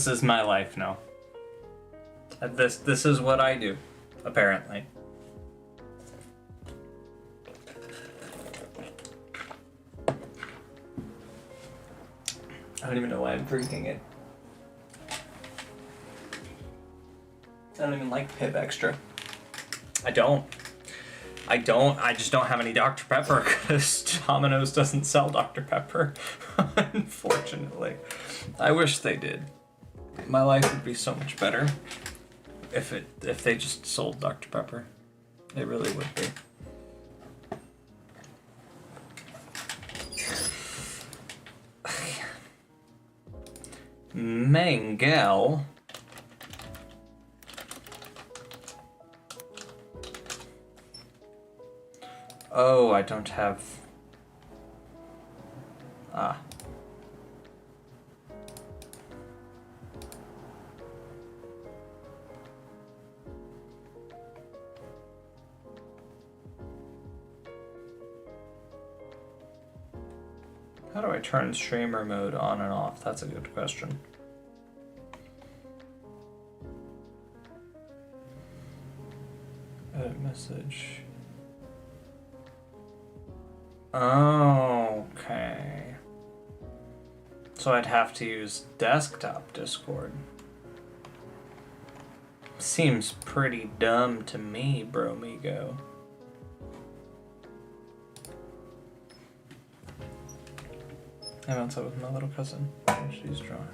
This is my life now. This is what I do, apparently. I don't even know why I'm drinking it. I don't even like Pib Extra. I just don't have any Dr. Pepper because Domino's doesn't sell Dr. Pepper, unfortunately. I wish they did. My life would be so much better if they just sold Dr. Pepper. It really would be. Mangel. Oh, I don't have... Ah. How do I turn streamer mode on and off? That's a good question. Edit message. Okay. So I'd have to use desktop Discord. Seems pretty dumb to me, bromigo. I'm outside with my little cousin. She's drawing.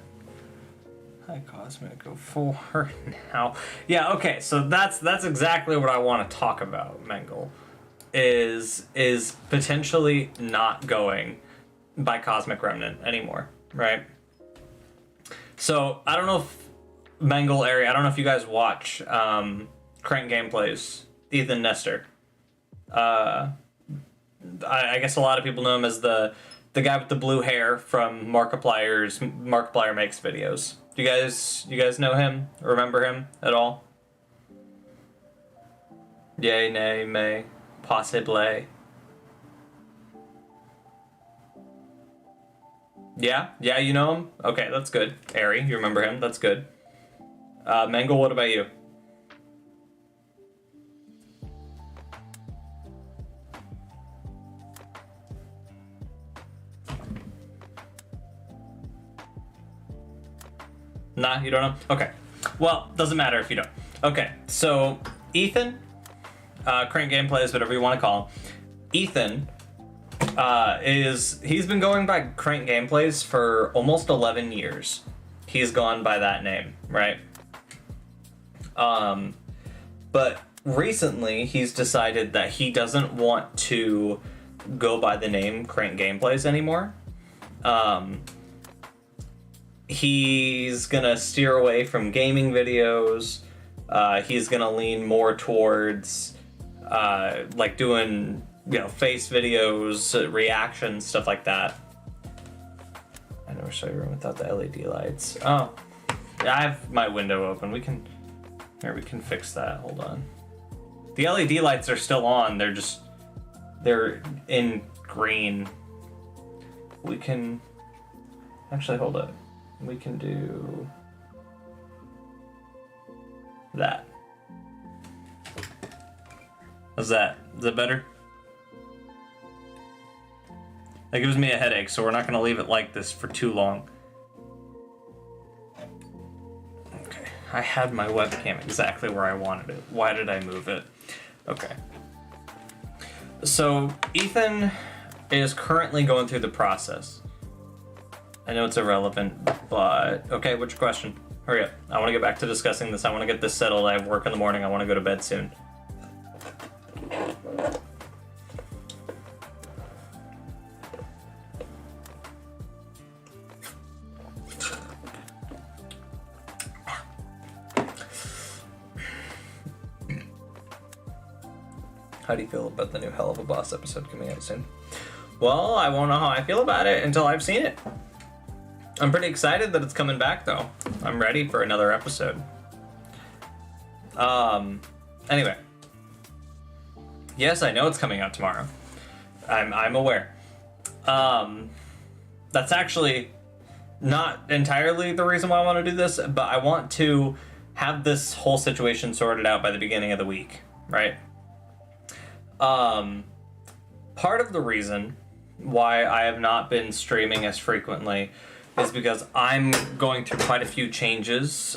Hi, Cosmic. Go forward now. Yeah, okay, so that's exactly what I want to talk about, Mengel. Is potentially not going by Cosmic Remnant anymore, right? So I don't know if Mengel area, I don't know if you guys watch Crank Gameplays, Ethan Nestor. I guess a lot of people know him as the guy with the blue hair from Markiplier Makes videos. Do you guys know him? Remember him at all? Yay, nay, may. Possibly. Yeah, you know him? Okay, that's good. Ari, you remember him? That's good. Mengel, what about you? Nah, you don't know? Okay. Well, doesn't matter if you don't. Okay, so Ethan, Crank Gameplays, whatever you want to call him. Ethan he's been going by Crank Gameplays for almost 11 years. He's gone by that name, right? But recently he's decided that he doesn't want to go by the name Crank Gameplays anymore. He's gonna steer away from gaming videos. He's gonna lean more towards like doing, face videos, reactions, stuff like that. I never saw your room without the LED lights. Oh, yeah, I have my window open. We can fix that. Hold on. The LED lights are still on. They're in green. We can actually hold it. We can do that. How's that? Is that better? That gives me a headache, so we're not going to leave it like this for too long. Okay, I had my webcam exactly where I wanted it. Why did I move it? Okay. So, Ethan is currently going through the process. I know it's irrelevant, but... Okay, what's your question? Hurry up. I want to get back to discussing this. I want to get this settled. I have work in the morning. I want to go to bed soon. How do you feel about the new Hell of a Boss episode coming out soon? Well, I won't know how I feel about it until I've seen it. I'm pretty excited that it's coming back, though. I'm ready for another episode. Anyway. Yes, I know it's coming out tomorrow. I'm aware. That's actually not entirely the reason why I want to do this, but I want to have this whole situation sorted out by the beginning of the week, right? Part of the reason why I have not been streaming as frequently is because I'm going through quite a few changes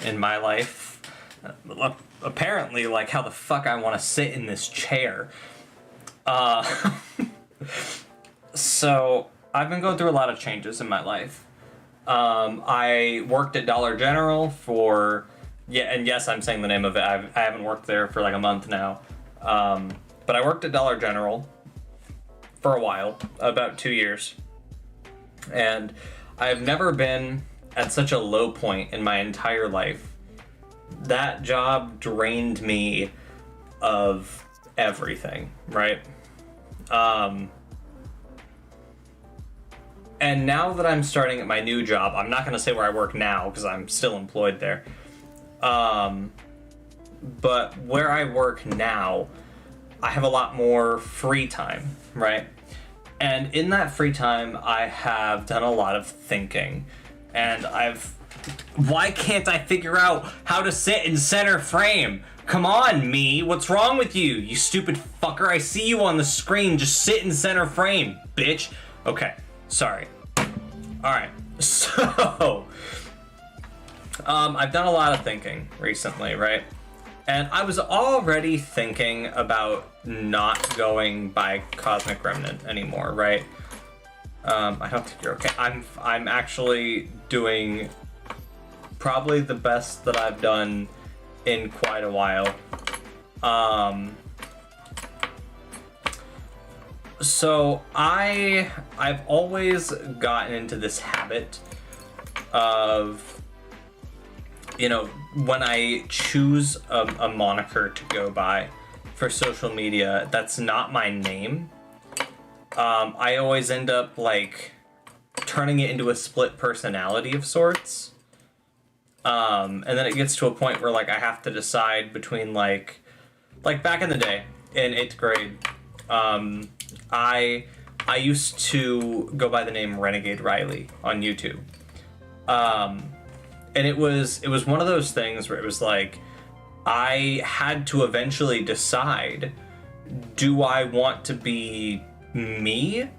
in my life. Apparently, like how the fuck I want to sit in this chair. So I've been going through a lot of changes in my life. I worked at Dollar General for, and yes, I'm saying the name of it. I haven't worked there for like a month now. But I worked at Dollar General for a while, about 2 years. And I've never been at such a low point in my entire life. That job drained me of everything, right? And now that I'm starting at my new job, I'm not going to say where I work now because I'm still employed there. But where I work now, I have a lot more free time, right? And in that free time, I have done a lot of thinking. And why can't I figure out how to sit in center frame? Come on, me. What's wrong with you? You stupid fucker. I see you on the screen. Just sit in center frame, bitch. Okay, sorry. Alright, so I've done a lot of thinking recently, right? And I was already thinking about not going by Cosmic Remnant anymore, right? I don't think you're okay. I'm actually doing probably the best that I've done in quite a while. So I've always gotten into this habit of, you know, when I choose a moniker to go by for social media that's not my name, I always end up like turning it into a split personality of sorts. And then it gets to a point where like I have to decide between like back in the day in 8th grade, I used to go by the name Renegade Riley on YouTube. And it was one of those things where it was like, I had to eventually decide, do I want to be me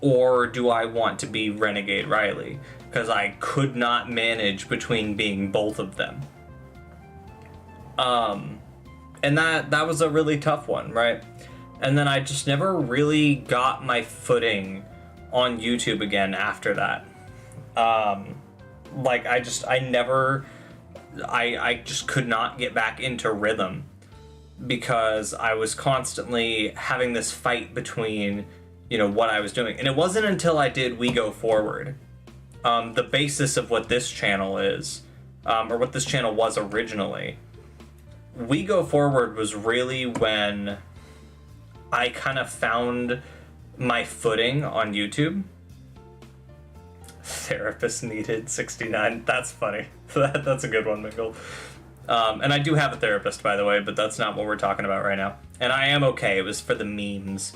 or do I want to be Renegade Riley? Because I could not manage between being both of them. And that was a really tough one, right? And then I just never really got my footing on YouTube again after that. Like I just could not get back into rhythm because I was constantly having this fight between, you know, what I was doing. And it wasn't until I did We Go Forward, the basis of what this channel is, or what this channel was originally. We Go Forward was really when I kind of found my footing on YouTube. Therapist needed 69. That's funny. That's a good one, Mingle. And I do have a therapist, by the way, but that's not what we're talking about right now. And I am okay. It was for the memes.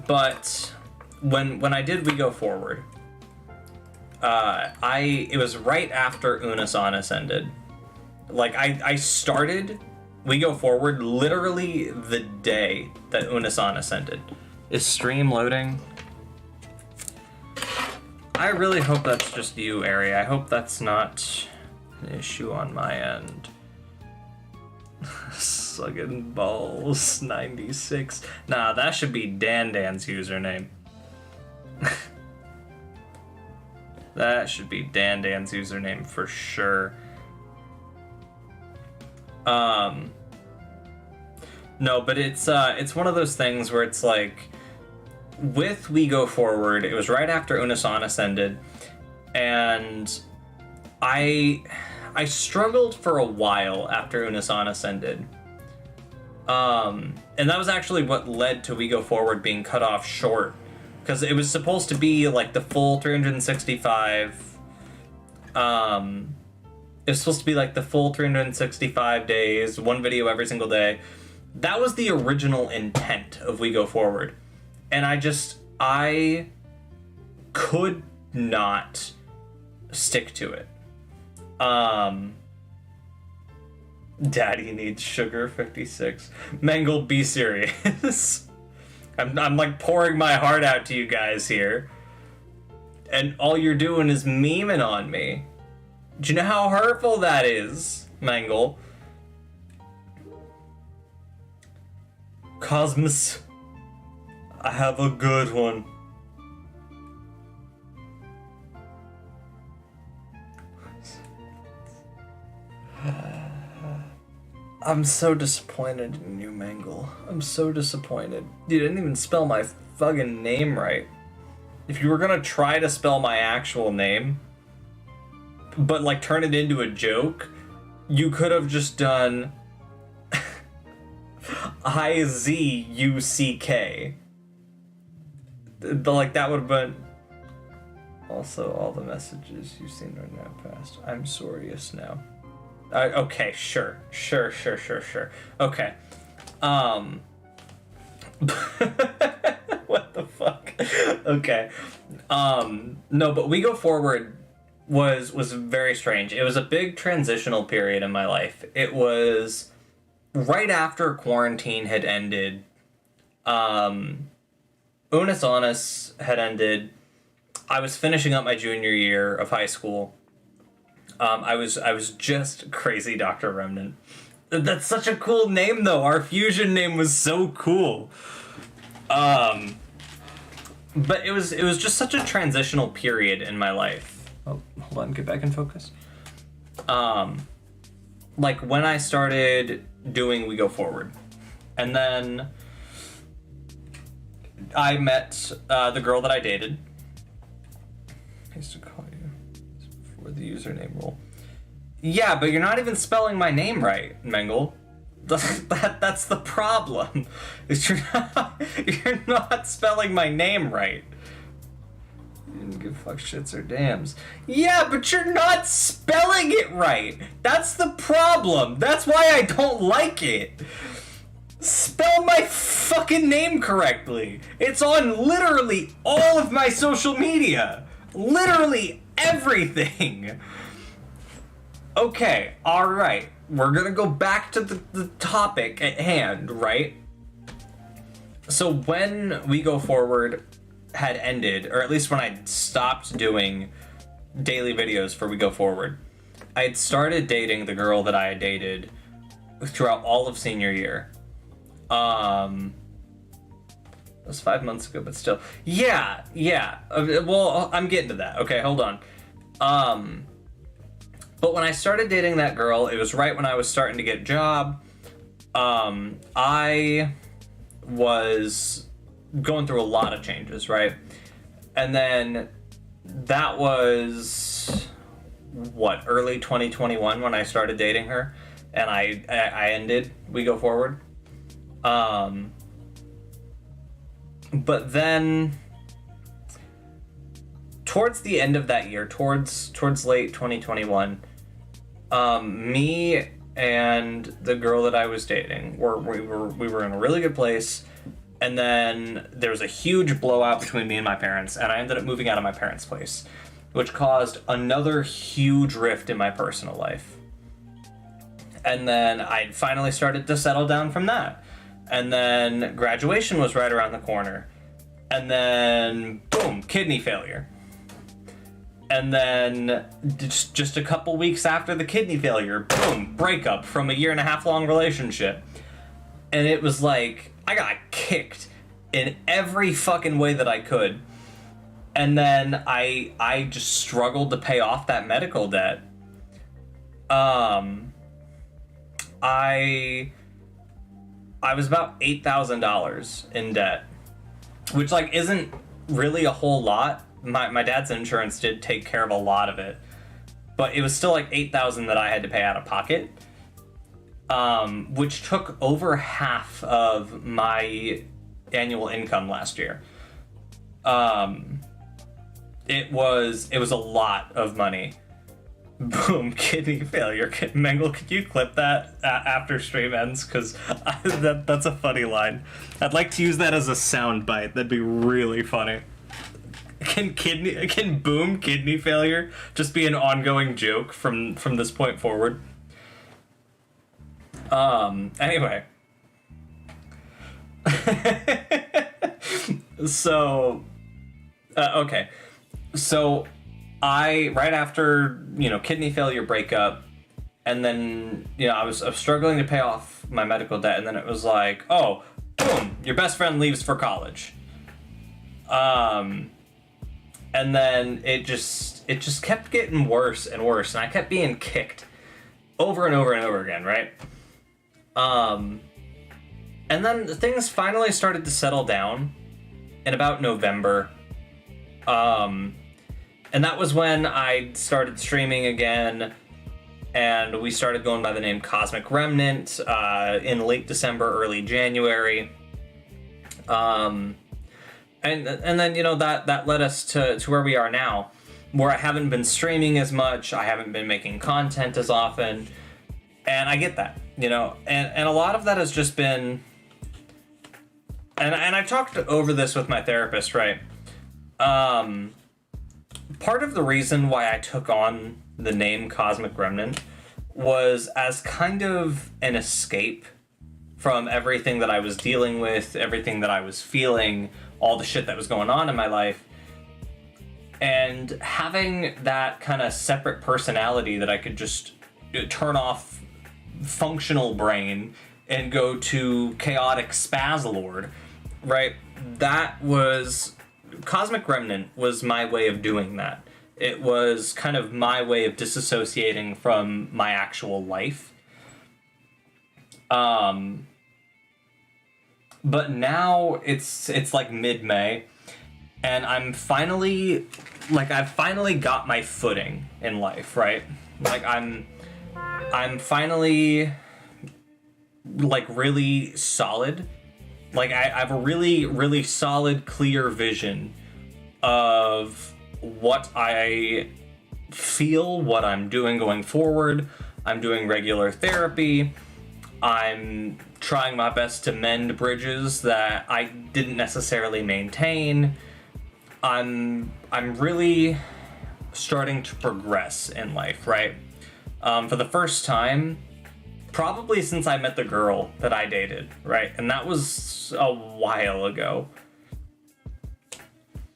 But when I did We Go Forward, it was right after Unis Honest ended. Like, I started We Go Forward literally the day that Unis Honest ended. Is stream loading? I really hope that's just you, Ari. I hope that's not an issue on my end. Sucking balls 96. Nah, that should be Dan's username. That should be Dan's username for sure. No, but it's one of those things where it's like, with We Go Forward, it was right after Unis Honest ended, and I struggled for a while after Unis Honest ended. And that was actually what led to We Go Forward being cut off short, because it was supposed to be like the full 365. It was supposed to be like the full 365 days, one video every single day. That was the original intent of We Go Forward. And I could not stick to it. Daddy needs sugar 56. Mangle, be serious. I'm like pouring my heart out to you guys here. And all you're doing is memeing on me. Do you know how hurtful that is, Mangle? Cosmos, I have a good one. I'm so disappointed in you, Mangle. I'm so disappointed. You didn't even spell my fucking name right. If you were gonna try to spell my actual name, but like turn it into a joke, you could have just done IZUCK. Like that would have been. Also, all the messages you've seen are now past. I'm sorriest now. Okay, sure. Okay. What the fuck? Okay. No, but We Go Forward was very strange. It was a big transitional period in my life. It was right after quarantine had ended. Unus Annus had ended. I was finishing up my junior year of high school. I was just crazy Dr. Remnant. That's such a cool name, though. Our fusion name was so cool. But it was just such a transitional period in my life. Oh, hold on, get back in focus. Like when I started doing We Go Forward, and then I met the girl that I dated. I used to call you before the username rule. Yeah, but you're not even spelling my name right, Mengle. That's the problem. Is you're not spelling my name right. You didn't give fuck shits or dams. Yeah, but you're not spelling it right. That's the problem. That's why I don't like it. Spell my fucking name correctly. It's on literally all of my social media. Literally everything. Okay, alright. We're gonna go back to the topic at hand, right? So when We Go Forward had ended, or at least when I stopped doing daily videos for We Go Forward, I had started dating the girl that I had dated throughout all of senior year. It was 5 months ago, but still. Yeah. Well, I'm getting to that. Okay, hold on. But when I started dating that girl, it was right when I was starting to get a job. I was going through a lot of changes, right? And then that was, early 2021 when I started dating her. And I ended We Go Forward. But then towards the end of that year, towards late 2021, me and the girl that I was dating we were in a really good place, and then there was a huge blowout between me and my parents, and I ended up moving out of my parents' place, which caused another huge rift in my personal life. And then I finally started to settle down from that. And then graduation was right around the corner. And then, boom, kidney failure. And then just a couple weeks after the kidney failure, boom, breakup from a 1.5 year long relationship. And it was like, I got kicked in every fucking way that I could. And then I just struggled to pay off that medical debt. I was about $8,000 in debt, which like isn't really a whole lot. My dad's insurance did take care of a lot of it, but it was still like $8,000 that I had to pay out of pocket, which took over half of my annual income last year. It was a lot of money Boom, kidney failure. Mangle, could you clip that after stream ends? Because that's a funny line. I'd like to use that as a sound bite. That'd be really funny. Can boom kidney failure just be an ongoing joke from this point forward? Anyway. So, okay. So, right after, kidney failure breakup, and then, I was struggling to pay off my medical debt, and then it was like, oh, boom, your best friend leaves for college. And then it just kept getting worse and worse, and I kept being kicked over and over and over again, right? And then things finally started to settle down in about November. And that was when I started streaming again, and we started going by the name Cosmic Remnant in late December, early January. And then, that led us to where we are now, where I haven't been streaming as much, I haven't been making content as often, and I get that, and a lot of that has just been, and I talked over this with my therapist, right? Part of the reason why I took on the name Cosmic Remnant was as kind of an escape from everything that I was dealing with, everything that I was feeling, all the shit that was going on in my life, and having that kind of separate personality that I could just turn off functional brain and go to chaotic spaz lord, right? That was Cosmic Remnant was my way of doing that. It was kind of my way of disassociating from my actual life. But now it's like mid-May, and I've finally got my footing in life, right? Like I'm finally like really solid. Like I have a really, really solid, clear vision of what I feel, what I'm doing going forward. I'm doing regular therapy. I'm trying my best to mend bridges that I didn't necessarily maintain. I'm really starting to progress in life, right? For the first time, probably since I met the girl that I dated, right? And that was a while ago.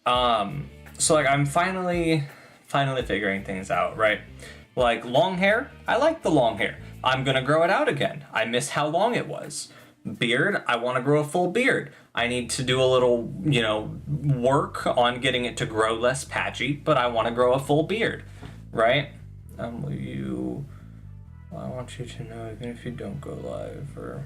So like I'm finally figuring things out, right? Like long hair, I like the long hair. I'm gonna grow it out again. I miss how long it was. Beard, I want to grow a full beard. I need to do a little, work on getting it to grow less patchy, but I want to grow a full beard, right? I want you to know, even if you don't go live, or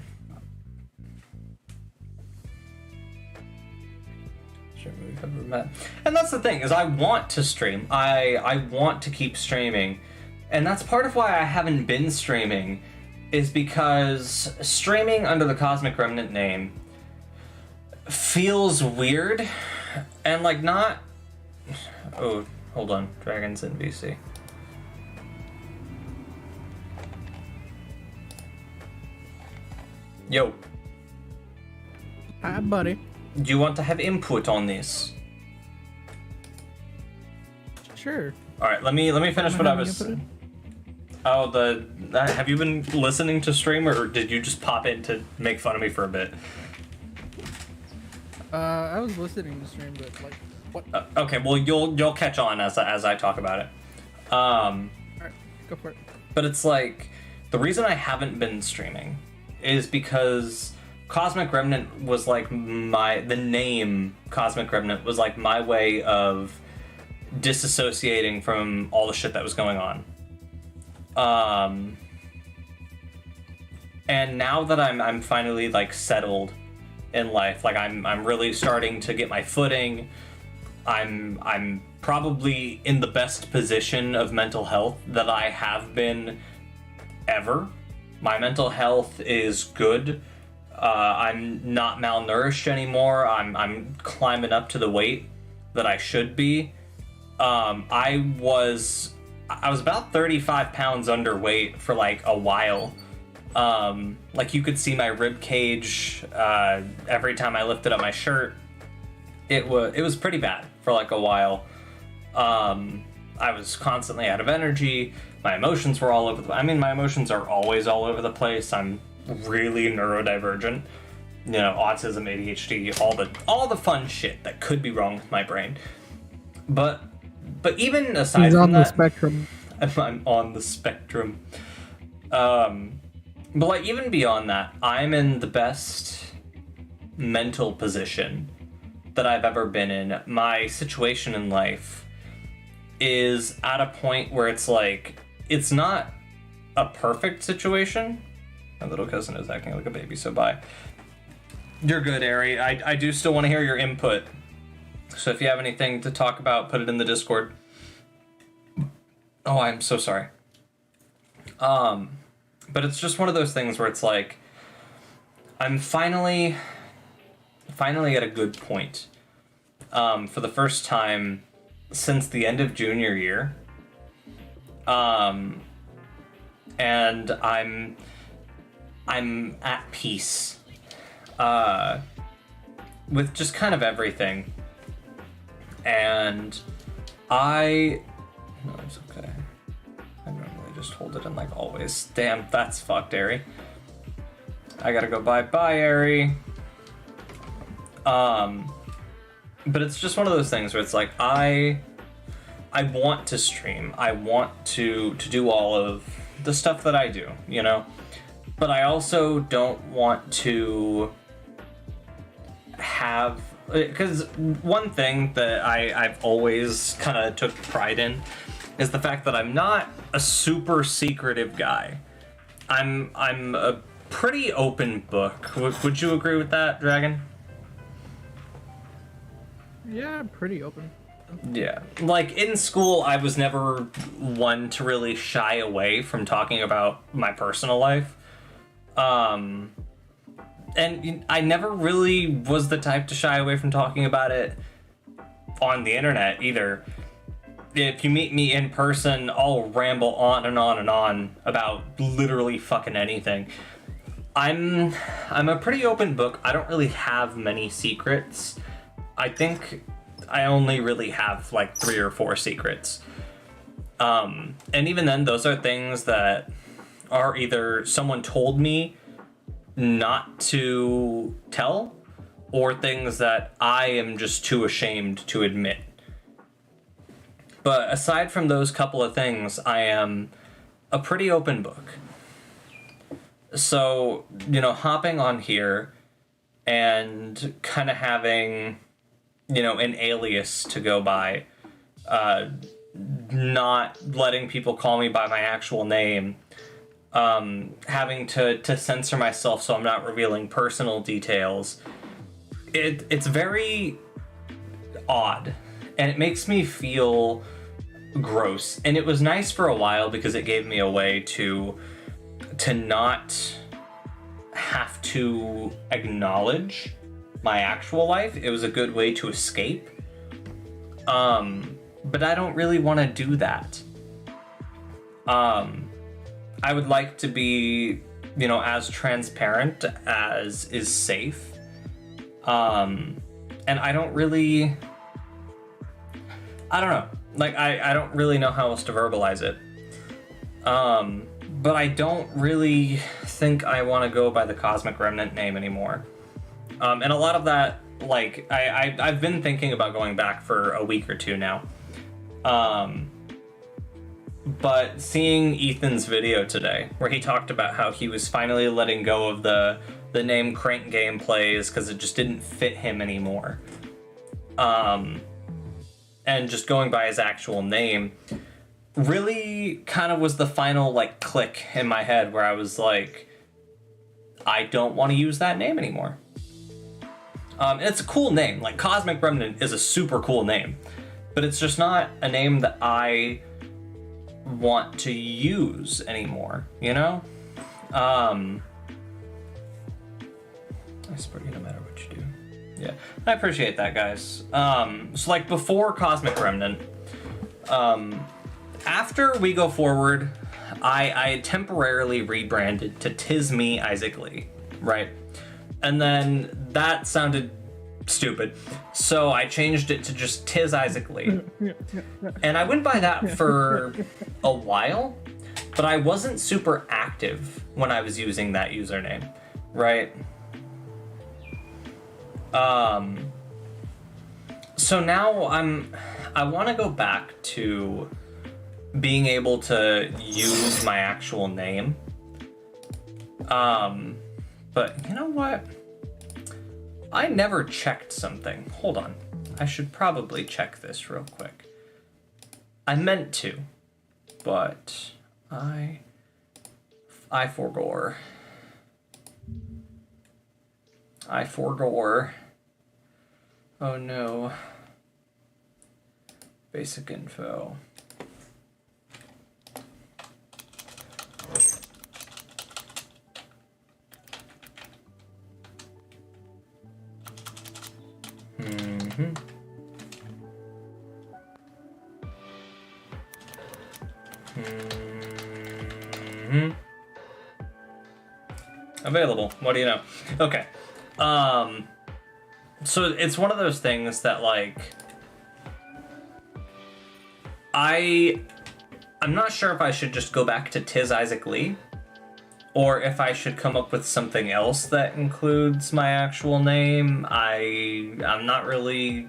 we've ever met. And that's the thing, is I want to stream. I want to keep streaming. And that's part of why I haven't been streaming, is because streaming under the Cosmic Remnant name feels weird and like not... Oh, hold on. Dragons in VC. Yo. Hi, buddy. Do you want to have input on this? Sure. All right, let me finish what I was. Oh, have you been listening to stream, or did you just pop in to make fun of me for a bit? I was listening to stream, but like, what? Okay, well you'll catch on as I talk about it. All right, go for it. But it's like the reason I haven't been streaming is because Cosmic Remnant was like the name Cosmic Remnant was like my way of disassociating from all the shit that was going on. And now that I'm finally like settled in life, like I'm really starting to get my footing. I'm probably in the best position of mental health that I have been ever. My mental health is good. I'm not malnourished anymore. I'm climbing up to the weight that I should be. I was I was about 35 pounds underweight for like a while. Like you could see my rib cage every time I lifted up my shirt. It was pretty bad for like a while. I was constantly out of energy. My emotions were all over the. I mean, my emotions are always all over the place. I'm really neurodivergent. You know, autism, ADHD, all the fun shit that could be wrong with my brain. But even aside He's from on the that, spectrum. I'm on the spectrum. But like even beyond that, I'm in the best mental position that I've ever been in. My situation in life is at a point where it's like, it's not a perfect situation. My little cousin is acting like a baby, so bye. You're good, Ari. I do still want to hear your input. So if you have anything to talk about, put it in the Discord. Oh, I'm so sorry. But it's just one of those things where it's like, I'm finally at a good point. For the first time since the end of junior year. And I'm at peace. With just kind of everything. And no, it's okay. I normally just hold it in like always. Damn, that's fucked, Ari. I gotta go bye, Ari. But it's just one of those things where it's like, I want to stream. I want to do all of the stuff that I do, you know? But I also don't want to have... Because one thing that I've always kind of took pride in is the fact that I'm not a super secretive guy. I'm a pretty open book. Would you agree with that, Dragon? Yeah, pretty open. Yeah. Like, in school, I was never one to really shy away from talking about my personal life. And I never really was the type to shy away from talking about it on the internet, either. If you meet me in person, I'll ramble on and on and on about literally fucking anything. I'm a pretty open book. I don't really have many secrets. I think I only really have like 3 or 4 secrets. And even then, those are things that are either someone told me not to tell, or things that I am just too ashamed to admit. But aside from those couple of things, I am a pretty open book. So, you know, hopping on here and kind of having, you know, an alias to go by, not letting people call me by my actual name, having to censor myself so I'm not revealing personal details. It's very odd, and it makes me feel gross. And it was nice for a while because it gave me a way to not have to acknowledge my actual life. It was a good way to escape. But I don't really want to do that. I would like to be, you know, as transparent as is safe. And I don't know. Like, I don't really know how else to verbalize it. But I don't really think I want to go by the Cosmic Remnant name anymore. And a lot of that, like, I've been thinking about going back for a week or two now. But seeing Ethan's video today, where he talked about how he was finally letting go of the name Crank Gameplays because it just didn't fit him anymore. And just going by his actual name really kind of was the final, like, click in my head where I was like, I don't want to use that name anymore. And it's a cool name. Like, Cosmic Remnant is a super cool name. But it's just not a name that I want to use anymore, you know? I support you no matter what you do. Yeah, I appreciate that, guys. So, like, before Cosmic Remnant, after we go forward, I temporarily rebranded to Tis Me Isaac Lee, right? And then that sounded stupid, so I changed it to just Tis Isaac Lee. And I went by that for a while, but I wasn't super active when I was using that username, right? So now I want to go back to being able to use my actual name. But you know what? I never checked something. Hold on. I should probably check this real quick. I meant to, but I forgore. I forgore. Oh no. Basic info. Available. What do you know? Okay. So it's one of those things that, like, I'm not sure if I should just go back to Tis Isaac Lee, or if I should come up with something else that includes my actual name. I'm not really,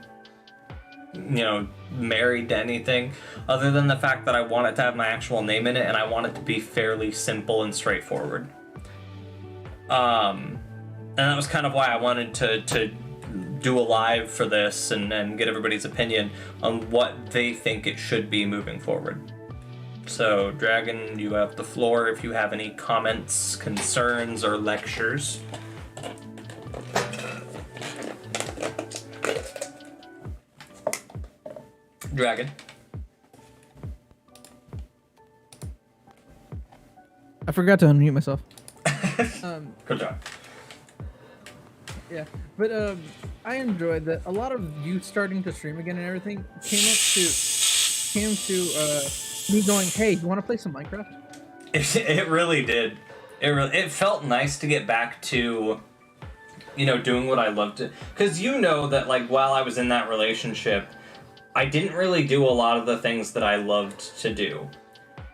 married to anything other than the fact that I want it to have my actual name in it, and I want it to be fairly simple and straightforward. And that was kind of why I wanted to do a live for this and get everybody's opinion on what they think it should be moving forward. So, Dragon, you have the floor if you have any comments, concerns, or lectures. Dragon. I forgot to unmute myself. Good job. Yeah, but I enjoyed that. A lot of you starting to stream again and everything came to me going, "Hey, you want to play some Minecraft?" It really did. It felt nice to get back to, doing what I loved to. Because that, like, while I was in that relationship, I didn't really do a lot of the things that I loved to do.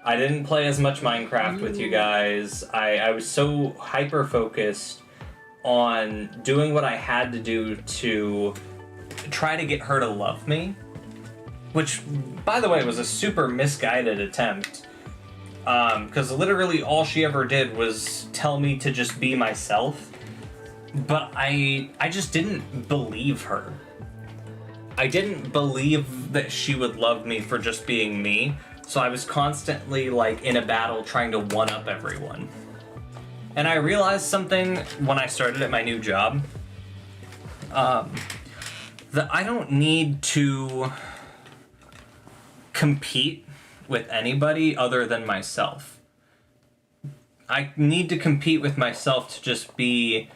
I didn't play as much Minecraft with you guys. I was so hyper-focused on doing what I had to do to try to get her to love me. Which, by the way, was a super misguided attempt. Because literally all she ever did was tell me to just be myself. But I just didn't believe her. I didn't believe that she would love me for just being me. So I was constantly, like, in a battle trying to one-up everyone. And I realized something when I started at my new job. That I don't need to compete with anybody other than myself. I need to compete with myself to just be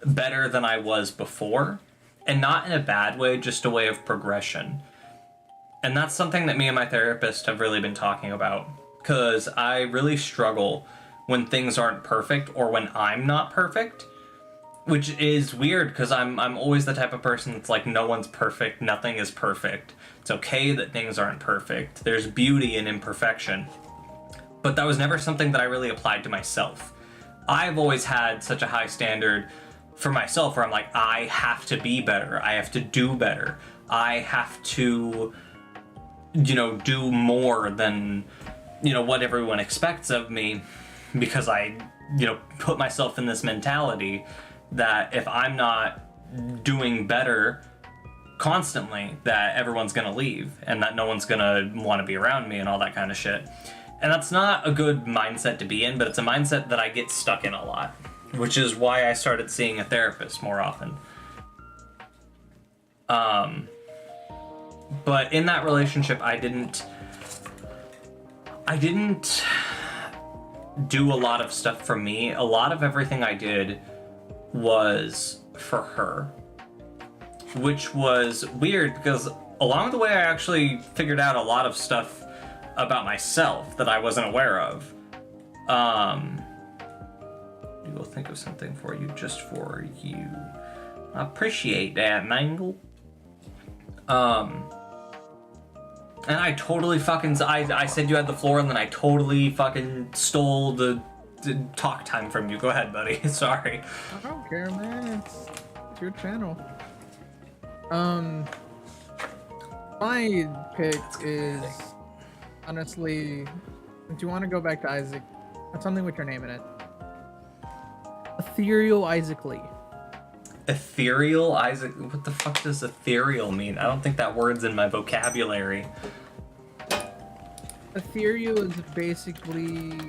better than I was before. And not in a bad way, just a way of progression. And that's something that me and my therapist have really been talking about. Because I really struggle when things aren't perfect or when I'm not perfect. Which is weird because I'm always the type of person that's like, no one's perfect, nothing is perfect. It's okay that things aren't perfect. There's beauty in imperfection. But that was never something that I really applied to myself. I've always had such a high standard for myself where I'm like, I have to be better. I have to do better. I have to, do more than, what everyone expects of me, because I, put myself in this mentality that if I'm not doing better constantly, that everyone's gonna leave and that no one's gonna want to be around me and all that kind of shit. And that's not a good mindset to be in, but it's a mindset that I get stuck in a lot, which is why I started seeing a therapist more often. But in that relationship, I didn't do a lot of stuff for me. A lot of everything I did was for her, which was weird because along the way I actually figured out a lot of stuff about myself that I wasn't aware of. We will think of something for you, just for you. I appreciate that, Mangle. And I totally fucking, I said you had the floor, and then I totally fucking stole the talk time from you. Go ahead, buddy. Sorry. I don't care, man. It's your channel. My pick is honestly, if you want to go back to Isaac, that's something with your name in it. Ethereal Isaac Lee. Ethereal Isaac? What the fuck does ethereal mean? I don't think that word's in my vocabulary. Ethereal is basically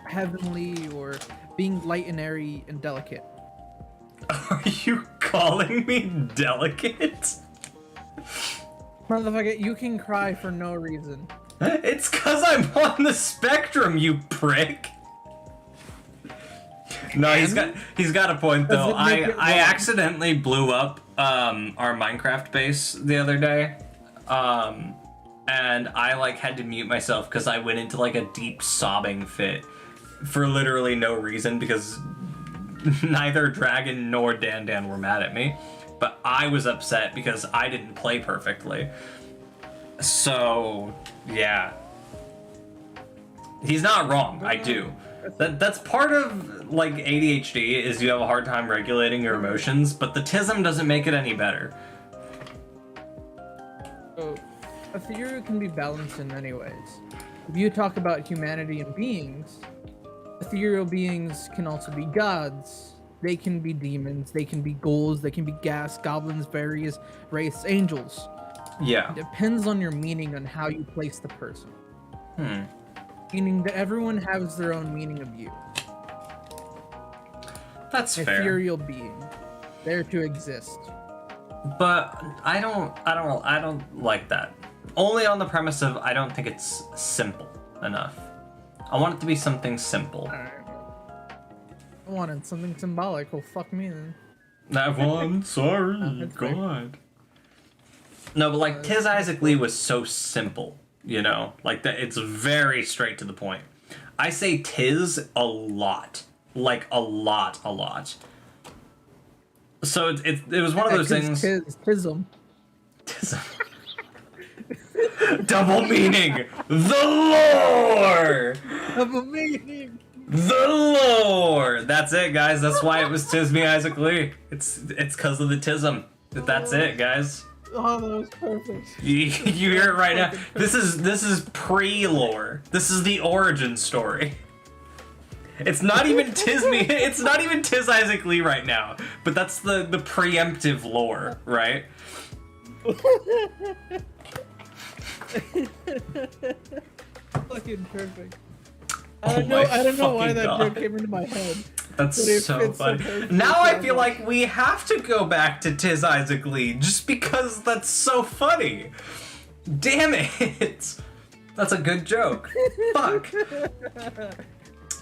heavenly, or being light and airy and delicate. Are you calling me delicate? Motherfucker, you can cry for no reason. It's cause I'm on the spectrum, you prick. No, he's got a point though. I accidentally blew up our Minecraft base the other day. And I like had to mute myself because I went into like a deep sobbing fit for literally no reason, because neither Dragon nor Dan were mad at me, but I was upset because I didn't play perfectly. So yeah, he's not wrong. I do. That's part of like ADHD, is you have a hard time regulating your emotions, but the tism doesn't make it any better. So, ethereal can be balanced in many ways. If you talk about humanity and beings, ethereal beings can also be gods. They can be demons. They can be ghouls. They can be ghast, goblins, fairies, wraiths, angels. Yeah. It depends on your meaning on how you place the person. Meaning that everyone has their own meaning of you. That's fair. Ethereal being, there to exist. But I don't like that. Only on the premise of I don't think it's simple enough. I want it to be something simple. Alright. I wanted something symbolic. Well, fuck me then. That one, sorry, God. No, but like Tis Isaac Lee was so simple, you know, like that. It's very straight to the point. I say Tis a lot, like a lot. So it was one of those things. Tism. Double meaning. The lore. Double meaning. The lore. That's it, guys. That's why it was Tisme Isaac Lee. It's because of the tism. That's it, guys. Oh, that was perfect. You hear it right now. This is pre-lore. This is the origin story. It's not even Tisme. It's not even Tis Isaac Lee right now. But that's the preemptive lore, right? Fucking perfect. I don't know why that joke came into my head. That's so funny. Now I feel like we have to go back to Tis Isaac Lee just because that's so funny. Damn it. That's a good joke. Fuck.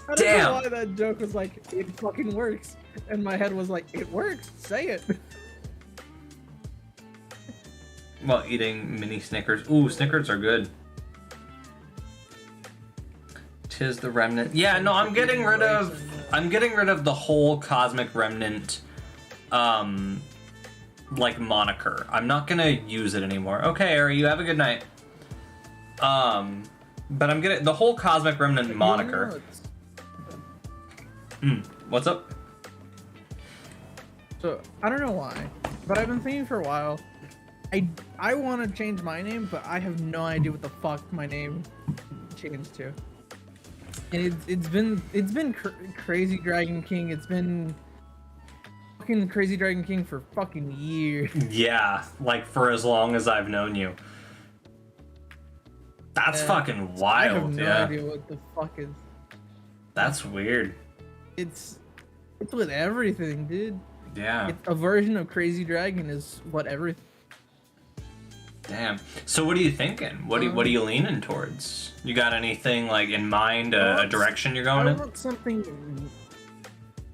I don't know why that joke was like, it fucking works. And my head was like, it works. Say it. While eating mini Snickers. Ooh, Snickers are good. Tis the Remnant. Yeah, no, I'm getting rid of the whole Cosmic Remnant like moniker. I'm not gonna use it anymore. Okay, Ari, you have a good night. But I'm getting the whole Cosmic Remnant moniker. What's up? So I don't know why, but I've been thinking for a while. I want to change my name, but I have no idea what the fuck my name changed to. And it's been Crazy Dragon King. It's been fucking Crazy Dragon King for fucking years. Yeah, like for as long as I've known you. That's fucking wild. I have no idea what the fuck is. That's weird. It's with everything, dude. Yeah. A version of Crazy Dragon is what everything. Damn. So what are you thinking? What are you leaning towards? You got anything like in mind, a direction you're going in? I want something.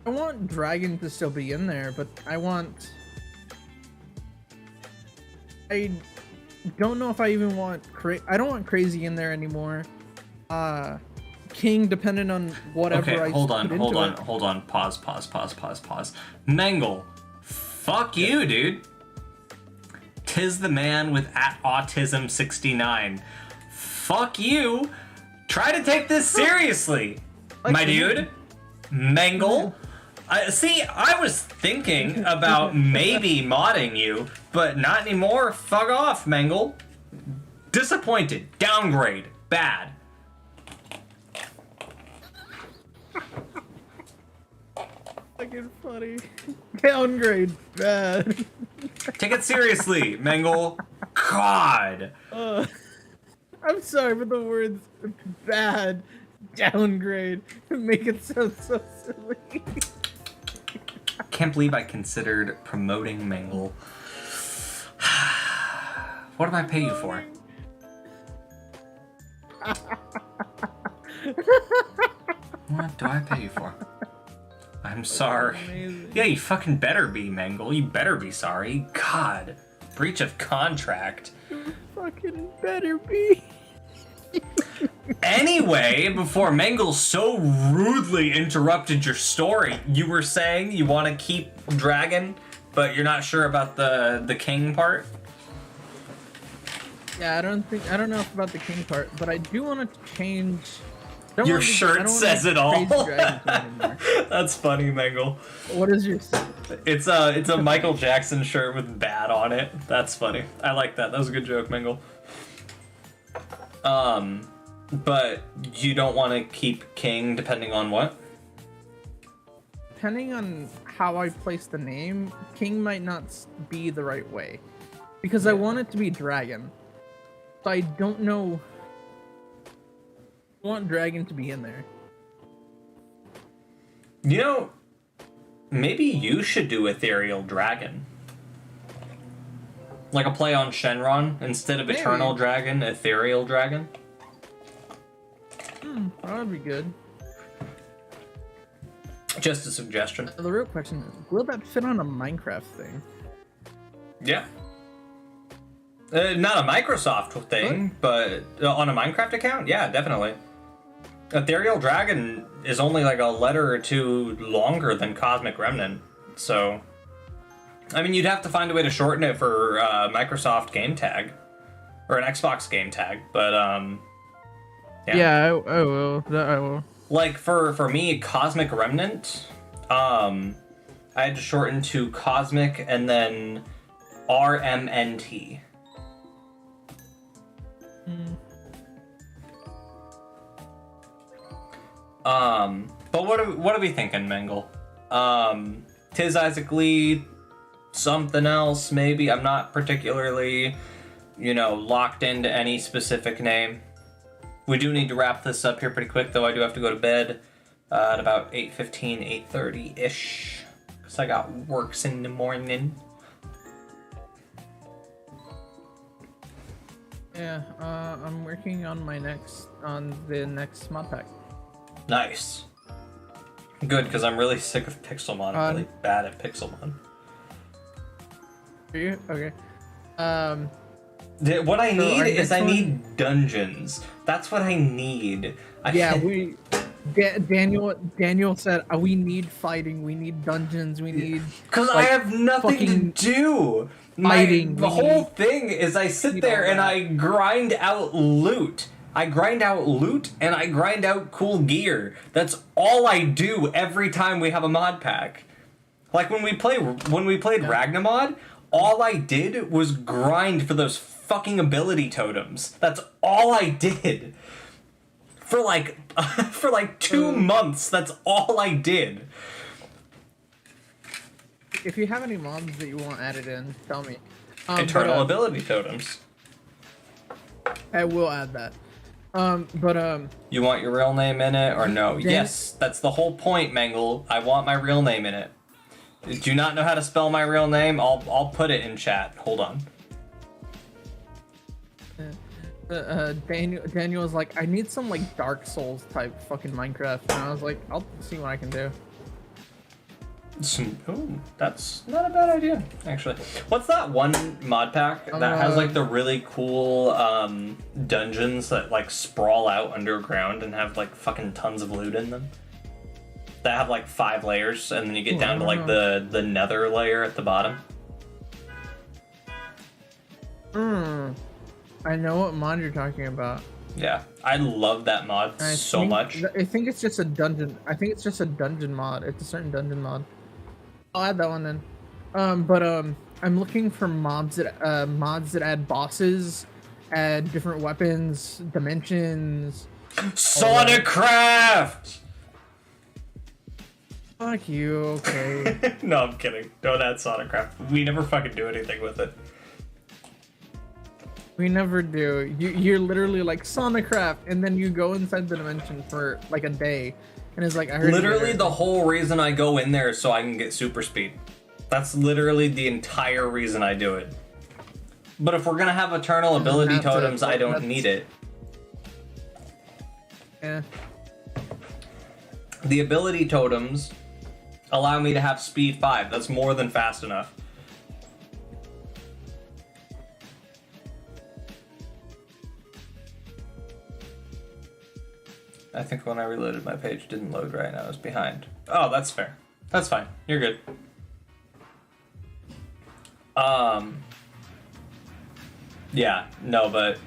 I want Dragon to still be in there, but I want don't know if I even want I don't want crazy in there anymore. King, depending on whatever Okay, I hold put on, into hold on, it. hold on. Pause. Mangle, fuck you, dude. Tis the man with @autism69. Fuck you. Try to take this seriously, my dude. Mangle. See, I was thinking about maybe modding you, but not anymore. Fuck off, Mangle. Disappointed. Downgrade. Bad. Fucking funny. Downgrade. Bad. Take it seriously, Mangle. God. I'm sorry, but the words bad, downgrade make it sound so silly. Can't believe I considered promoting Mangle. What do I pay you for? What do I pay you for? I'm sorry. Amazing. Yeah, you fucking better be, Mangle. You better be sorry. God. Breach of contract. Fucking better be. Anyway, before Mangle so rudely interrupted your story, you were saying you want to keep Dragon, but you're not sure about the king part? Yeah, I don't know about the king part, but I do want to change. Your shirt says it all. Anymore. That's funny, Mangle. What is your? It's a Michael Jackson shirt with bad on it. That's funny. I like that. That was a good joke, Mangle. But you don't want to keep King depending on what? Depending on how I place the name, King might not be the right way, because I want it to be Dragon. So I don't know. I want Dragon to be in there. You know, maybe you should do Ethereal Dragon. Like a play on Shenron instead of Maybe. Eternal Dragon, Ethereal Dragon. That would be good. Just a suggestion. The real question is, will that fit on a Minecraft thing? Yeah. Not a Microsoft thing, but on a Minecraft account, yeah, definitely. Ethereal Dragon is only like a letter or two longer than Cosmic Remnant, so... I mean, you'd have to find a way to shorten it for Microsoft game tag. Or an Xbox game tag, but, Yeah, I will. I will. Like, for me, Cosmic Remnant, I had to shorten to Cosmic and then RMNT. But what are we thinking, Mangle? Tis Isaac Lee, something else, maybe? I'm not particularly, locked into any specific name. We do need to wrap this up here pretty quick, though. I do have to go to bed at about 8:15, 8:30-ish, because I got works in the morning. Yeah, I'm working on the next mod pack. Nice. Good, because I'm really sick of Pixelmon. I'm really bad at Pixelmon. Are you? Okay. What I need is I one- need dungeons. That's what I need. Daniel said we need fighting, we need dungeons, we need. Because I have nothing to do. Fighting. The whole thing is I sit there and I grind out loot. I grind out loot and I grind out cool gear. That's all I do every time we have a mod pack. Like when we played Ragnamod, all I did was grind for those fucking ability totems. That's all I did. For like 2 months, that's all I did. If you have any mods that you want added in, tell me. Eternal ability totems. I will add that. You want your real name in it or no? Yes, that's the whole point, Mangle. I want my real name in it. Do you not know how to spell my real name? I'll put it in chat. Hold on. Daniel was like, I need some like Dark Souls type fucking Minecraft, and I was like, I'll see what I can do. Ooh, that's not a bad idea, actually. What's that one mod pack that has like the really cool dungeons that like sprawl out underground and have like fucking tons of loot in them? That have like 5 layers, and then you get down to like the nether layer at the bottom. I know what mod you're talking about. Yeah, I love that mod so much. I think it's just a dungeon. I think it's just a dungeon mod. It's a certain dungeon mod. I'll add that one then. I'm looking for mods that add bosses, add different weapons, dimensions. Sonicraft! Fuck you, okay. No, I'm kidding. Don't add Sonicraft. We never fucking do anything with it. We never do. You're literally like Sonicraft, and then you go inside the dimension for like a day, and it's like I heard. Literally, the whole reason I go in there is so I can get super speed. That's literally the entire reason I do it. But if we're gonna have eternal ability totems, I don't need it. Yeah. The ability totems allow me to have speed 5. That's more than fast enough. I think when I reloaded my page, it didn't load right, and I was behind. Oh, that's fair. That's fine. You're good. Yeah, no, but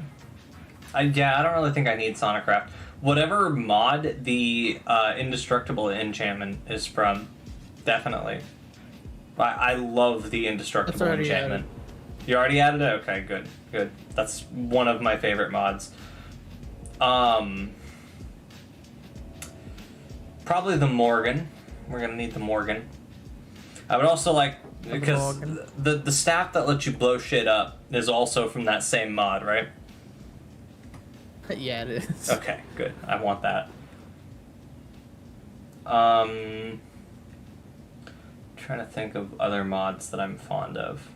I don't really think I need Sonicraft. Whatever mod the indestructible enchantment is from, definitely. I love the indestructible enchantment. Added. You already added it? Okay, good, good. That's one of my favorite mods. Probably the Morgan. We're gonna need the Morgan. I would also like, because the staff that lets you blow shit up is also from that same mod, right? Yeah, it is. Okay, good. I want that. Trying to think of other mods that I'm fond of.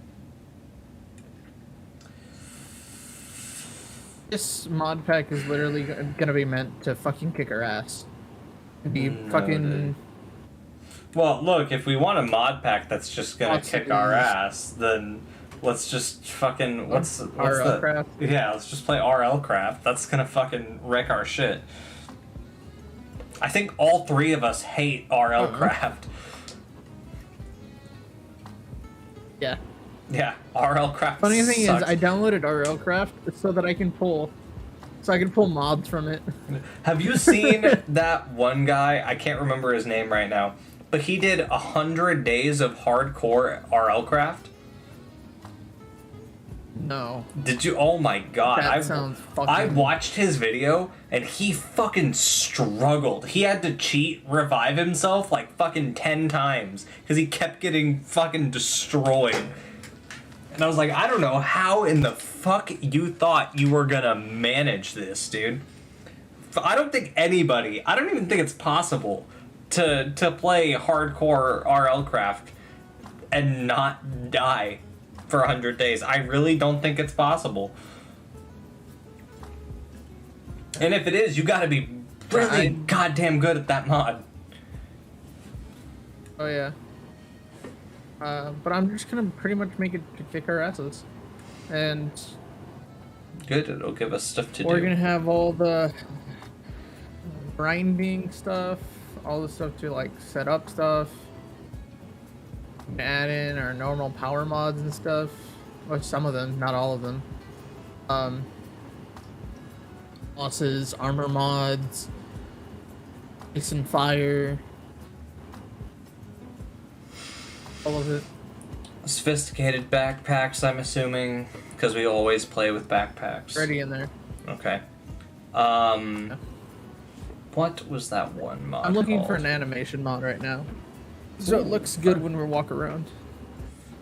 This mod pack is literally gonna be meant to fucking kick our ass. Be fucking. Well, look, if we want a mod pack that's just gonna kick our ass, then let's just fucking what's RL Craft? Yeah, let's just play RL Craft. That's gonna fucking wreck our shit. I think all 3 of us hate RL Craft. Yeah. Yeah, RL Craft. Funny thing sucks. is, I downloaded RL Craft so that I can pull mods from it. Have you seen that one guy? I can't remember his name right now, but he did 100 days of hardcore RL Craft. No. Did you? Oh my god! That sounds fucking. I watched his video and he fucking struggled. He had to cheat, revive himself like fucking 10 times because he kept getting fucking destroyed. And I was like, I don't know how in the fuck you thought you were gonna manage this, dude. I don't even think it's possible to play hardcore RL Craft and not die for 100 days. I really don't think it's possible. And if it is, you gotta be really goddamn good at that mod. Oh yeah. But I'm just gonna pretty much make it to kick our asses. And good, it'll give us stuff to do. We're gonna have all the grinding stuff, all the stuff to like set up stuff, add in our normal power mods and stuff, or some of them, not all of them. Bosses, armor mods, ice and fire, all of it. Sophisticated backpacks, I'm assuming, because we always play with backpacks. Ready in there. Okay. What was that one mod I'm looking called? for an animation mod right now, so it looks good when we walk around.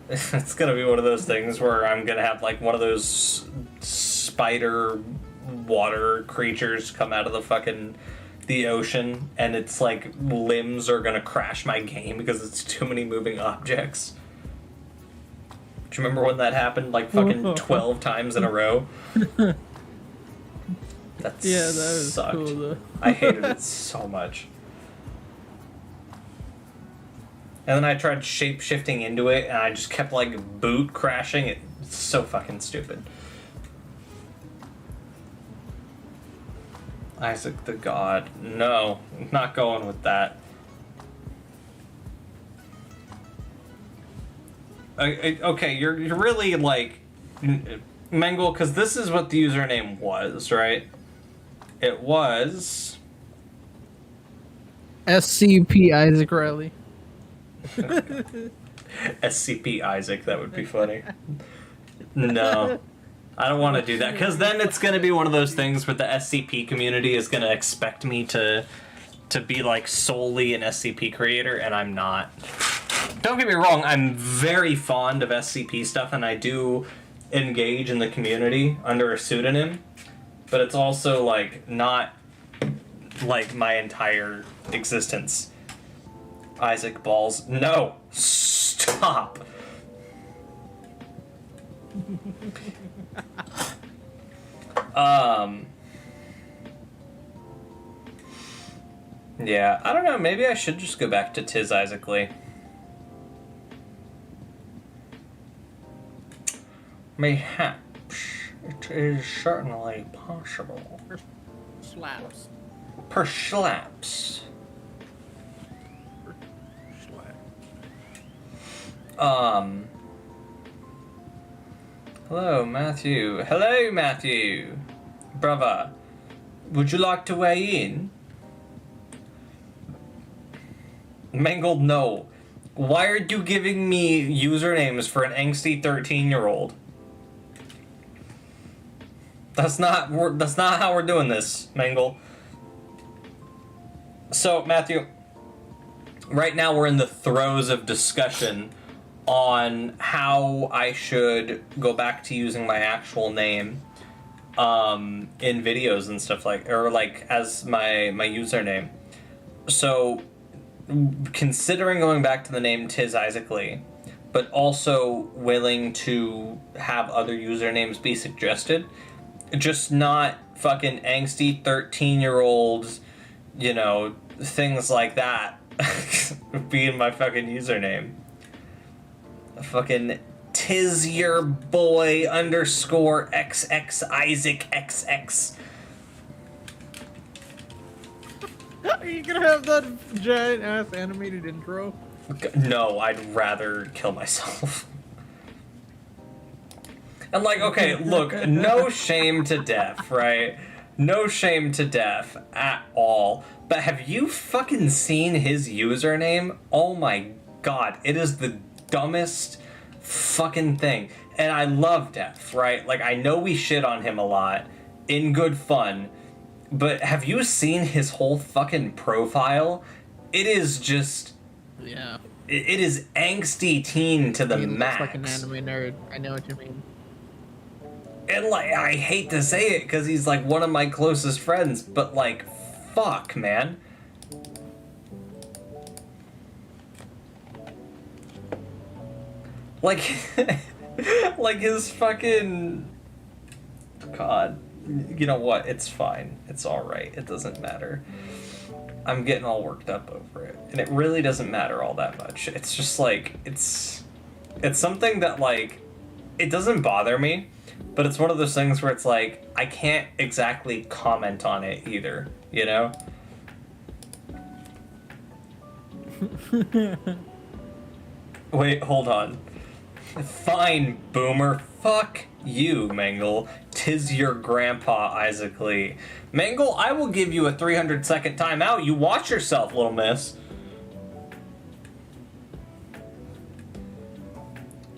It's gonna be one of those things where I'm gonna have like one of those spider water creatures come out of the ocean, and it's like limbs are gonna crash my game because it's too many moving objects. Do you remember when that happened like fucking 12 times in a row? That was sucked. cool though. I hated it so much. And then I tried shape-shifting into it, and I just kept, like, boot crashing. It's so fucking stupid. Isaac the God. No, not going with that. Okay, you're really, like... Mengle, because this is what the username was, right? It was... SCP Isaac Riley. SCP Isaac, that would be funny. No. I don't want to do that, because then it's going to be one of those things where the SCP community is going to expect me to be, like, solely an SCP creator, and I'm not. Don't get me wrong, I'm very fond of SCP stuff, and I do engage in the community under a pseudonym, but it's also, like, not, like, my entire existence. Isaac Balls. No! Stop! Yeah, I don't know, maybe I should just go back to Tis Isaac Lee. Mayhaps. It is certainly possible. Slaps. Perslaps. Hello, Matthew. Hello, Matthew. Brother, would you like to weigh in? Mangled, no. Why are you giving me usernames for an angsty 13-year-old? That's not how we're doing this, Mangle. So, Matthew, right now we're in the throes of discussion on how I should go back to using my actual name in videos and stuff like as my username. So, considering going back to the name Tis Isaac Lee, but also willing to have other usernames be suggested, just not fucking angsty 13-year-olds, you know, things like that being my fucking username. Fucking Tis your boy _ XX Isaac XX. Are you gonna have that giant ass animated intro? No, I'd rather kill myself. And like, okay, look, no shame to death, right? No shame to death at all. But have you fucking seen his username? Oh my god, it is the dumbest fucking thing. And I love Death, right? Like, I know we shit on him a lot, in good fun, but have you seen his whole fucking profile? It is just... Yeah. It is angsty teen to the max. Looks like an anime nerd. I know what you mean. And, like, I hate to say it, because he's, like, one of my closest friends, but, like, fuck, man. Like, like his fucking... God. You know what? It's fine. It's alright. It doesn't matter. I'm getting all worked up over it. And it really doesn't matter all that much. It's just, like, it's something that, like, it doesn't bother me, but it's one of those things where it's like, I can't exactly comment on it either, you know? Wait, hold on. Fine, boomer. Fuck you, Mangle. 'Tis your grandpa, Isaac Lee. Mangle, I will give you a 300-second timeout. You watch yourself, little miss.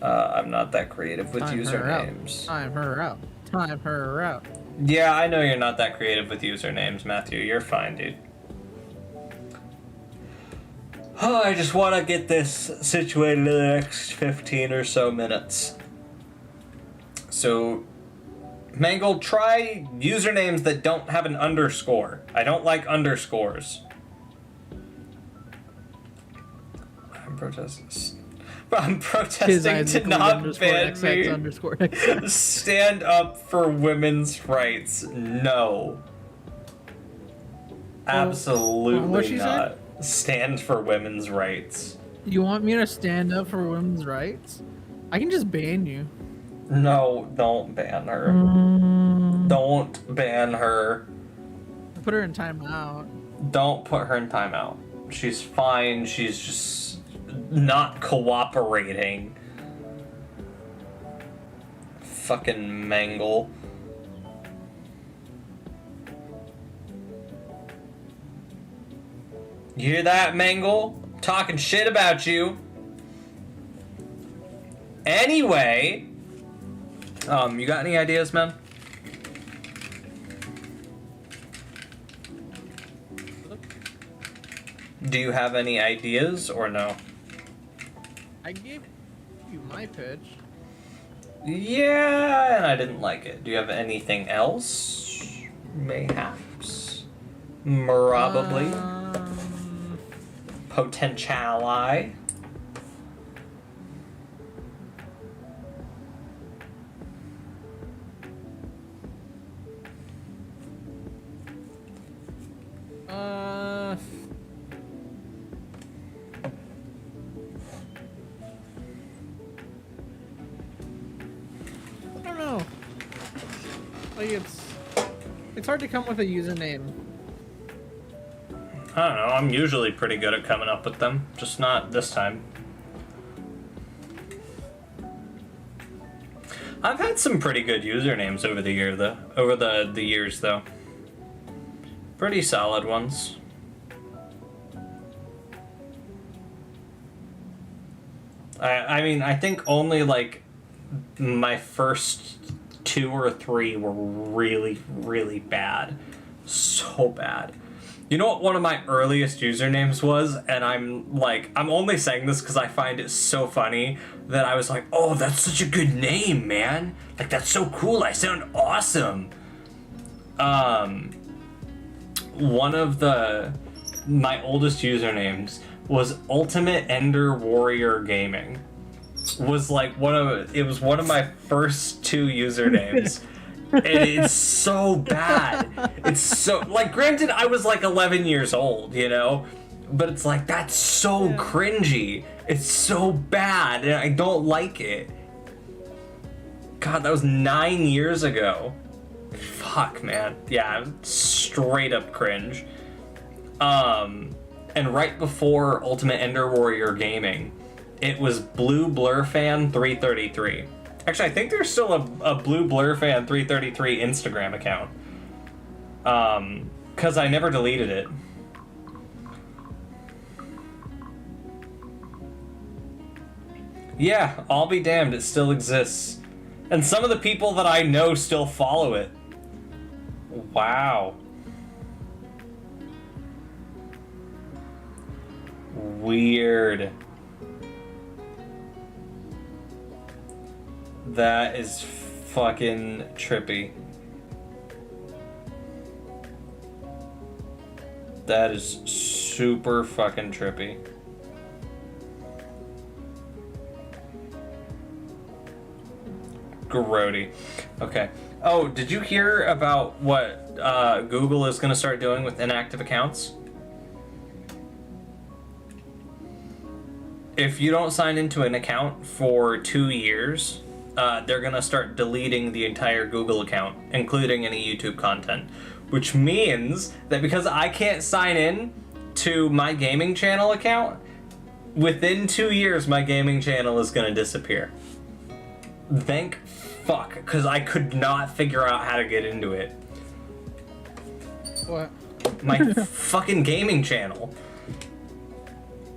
I'm not that creative with usernames. Time her out. Time her out. Yeah, I know you're not that creative with usernames, Matthew. You're fine, dude. Oh, I just want to get this situated in the next 15 or so minutes. So, Mangle, try usernames that don't have an underscore. I don't like underscores. I'm protesting to not ban me. Stand up for women's rights. No. Absolutely what'd she not. Stand for women's rights. You want me to stand up for women's rights? I can just ban you. No, don't ban her. Don't ban her. Put her in timeout. Don't put her in timeout. She's fine. She's just not cooperating. Fucking mangle. You hear that, Mangle? Talking shit about you. Anyway, you got any ideas, man? Do you have any ideas or no? I gave you my pitch. Yeah, and I didn't like it. Do you have anything else? Mayhaps. Probably. Potentiali. I don't know. Like it's hard to come with a username. I don't know, I'm usually pretty good at coming up with them, just not this time. I've had some pretty good usernames over the year though. Over the years though. Pretty solid ones. I mean, I think only like my first 2 or 3 were really, really bad. So bad. You know what one of my earliest usernames was? And I'm only saying this because I find it so funny that I was like, oh, that's such a good name, man. Like, that's so cool. I sound awesome. One of my oldest usernames was Ultimate Ender Warrior Gaming. Was like it was one of my first 2 usernames. And it's so bad. It's so, like, granted, I was like 11 years old, you know? But it's like, that's so cringy. It's so bad, and I don't like it. God, that was 9 years ago. Fuck, man. Yeah, straight up cringe. And right before Ultimate Ender Warrior Gaming, it was Blue Blur Fan 333. Actually, I think there's still a Blue Blur Fan 333 Instagram account. Because I never deleted it. Yeah, I'll be damned, it still exists. And some of the people that I know still follow it. Wow. Weird. That is fucking trippy. That is super fucking trippy. Grody. Okay. Oh, did you hear about what Google is going to start doing with inactive accounts? If you don't sign into an account for 2 years, they're going to start deleting the entire Google account, including any YouTube content. Which means that because I can't sign in to my gaming channel account, within 2 years my gaming channel is going to disappear. Thank fuck, because I could not figure out how to get into it. What? My fucking gaming channel.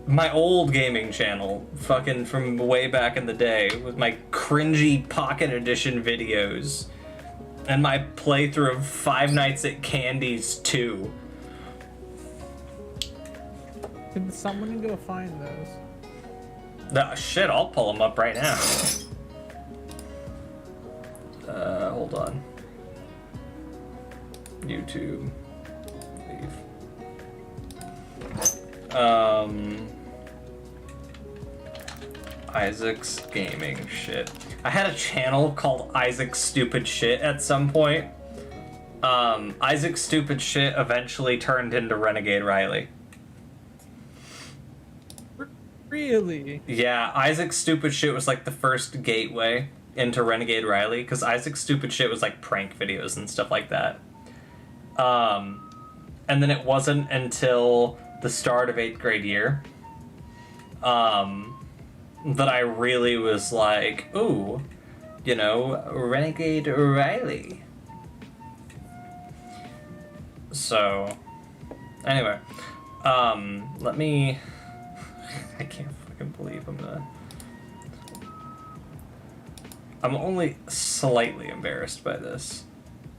My old gaming channel, fucking from way back in the day, with my cringy Pocket Edition videos. And my playthrough of Five Nights at Candy's 2. Can someone go find those? Shit, I'll pull them up right now. Hold on. YouTube. Leave. Isaac's Gaming Shit. I had a channel called Isaac's Stupid Shit at some point. Isaac's Stupid Shit eventually turned into Renegade Riley. Really? Yeah, Isaac's Stupid Shit was like the first gateway into Renegade Riley, because Isaac's Stupid Shit was like prank videos and stuff like that. And then it wasn't until the start of 8th grade year that I really was like, ooh, you know, Renegade Riley. So, anyway, let me... I can't fucking believe I'm only slightly embarrassed by this.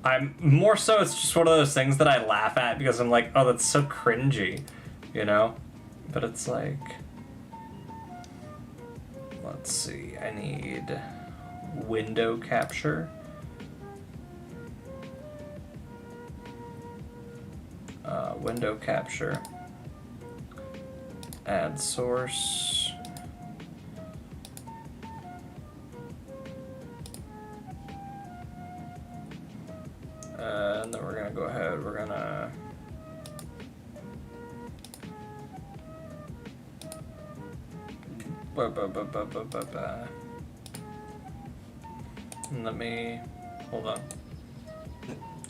I'm more so, it's just one of those things that I laugh at because I'm like, oh, that's so cringy, you know? But it's like, let's see, I need window capture. Window capture. Add source. And then we're gonna go ahead, we're gonna let me hold on.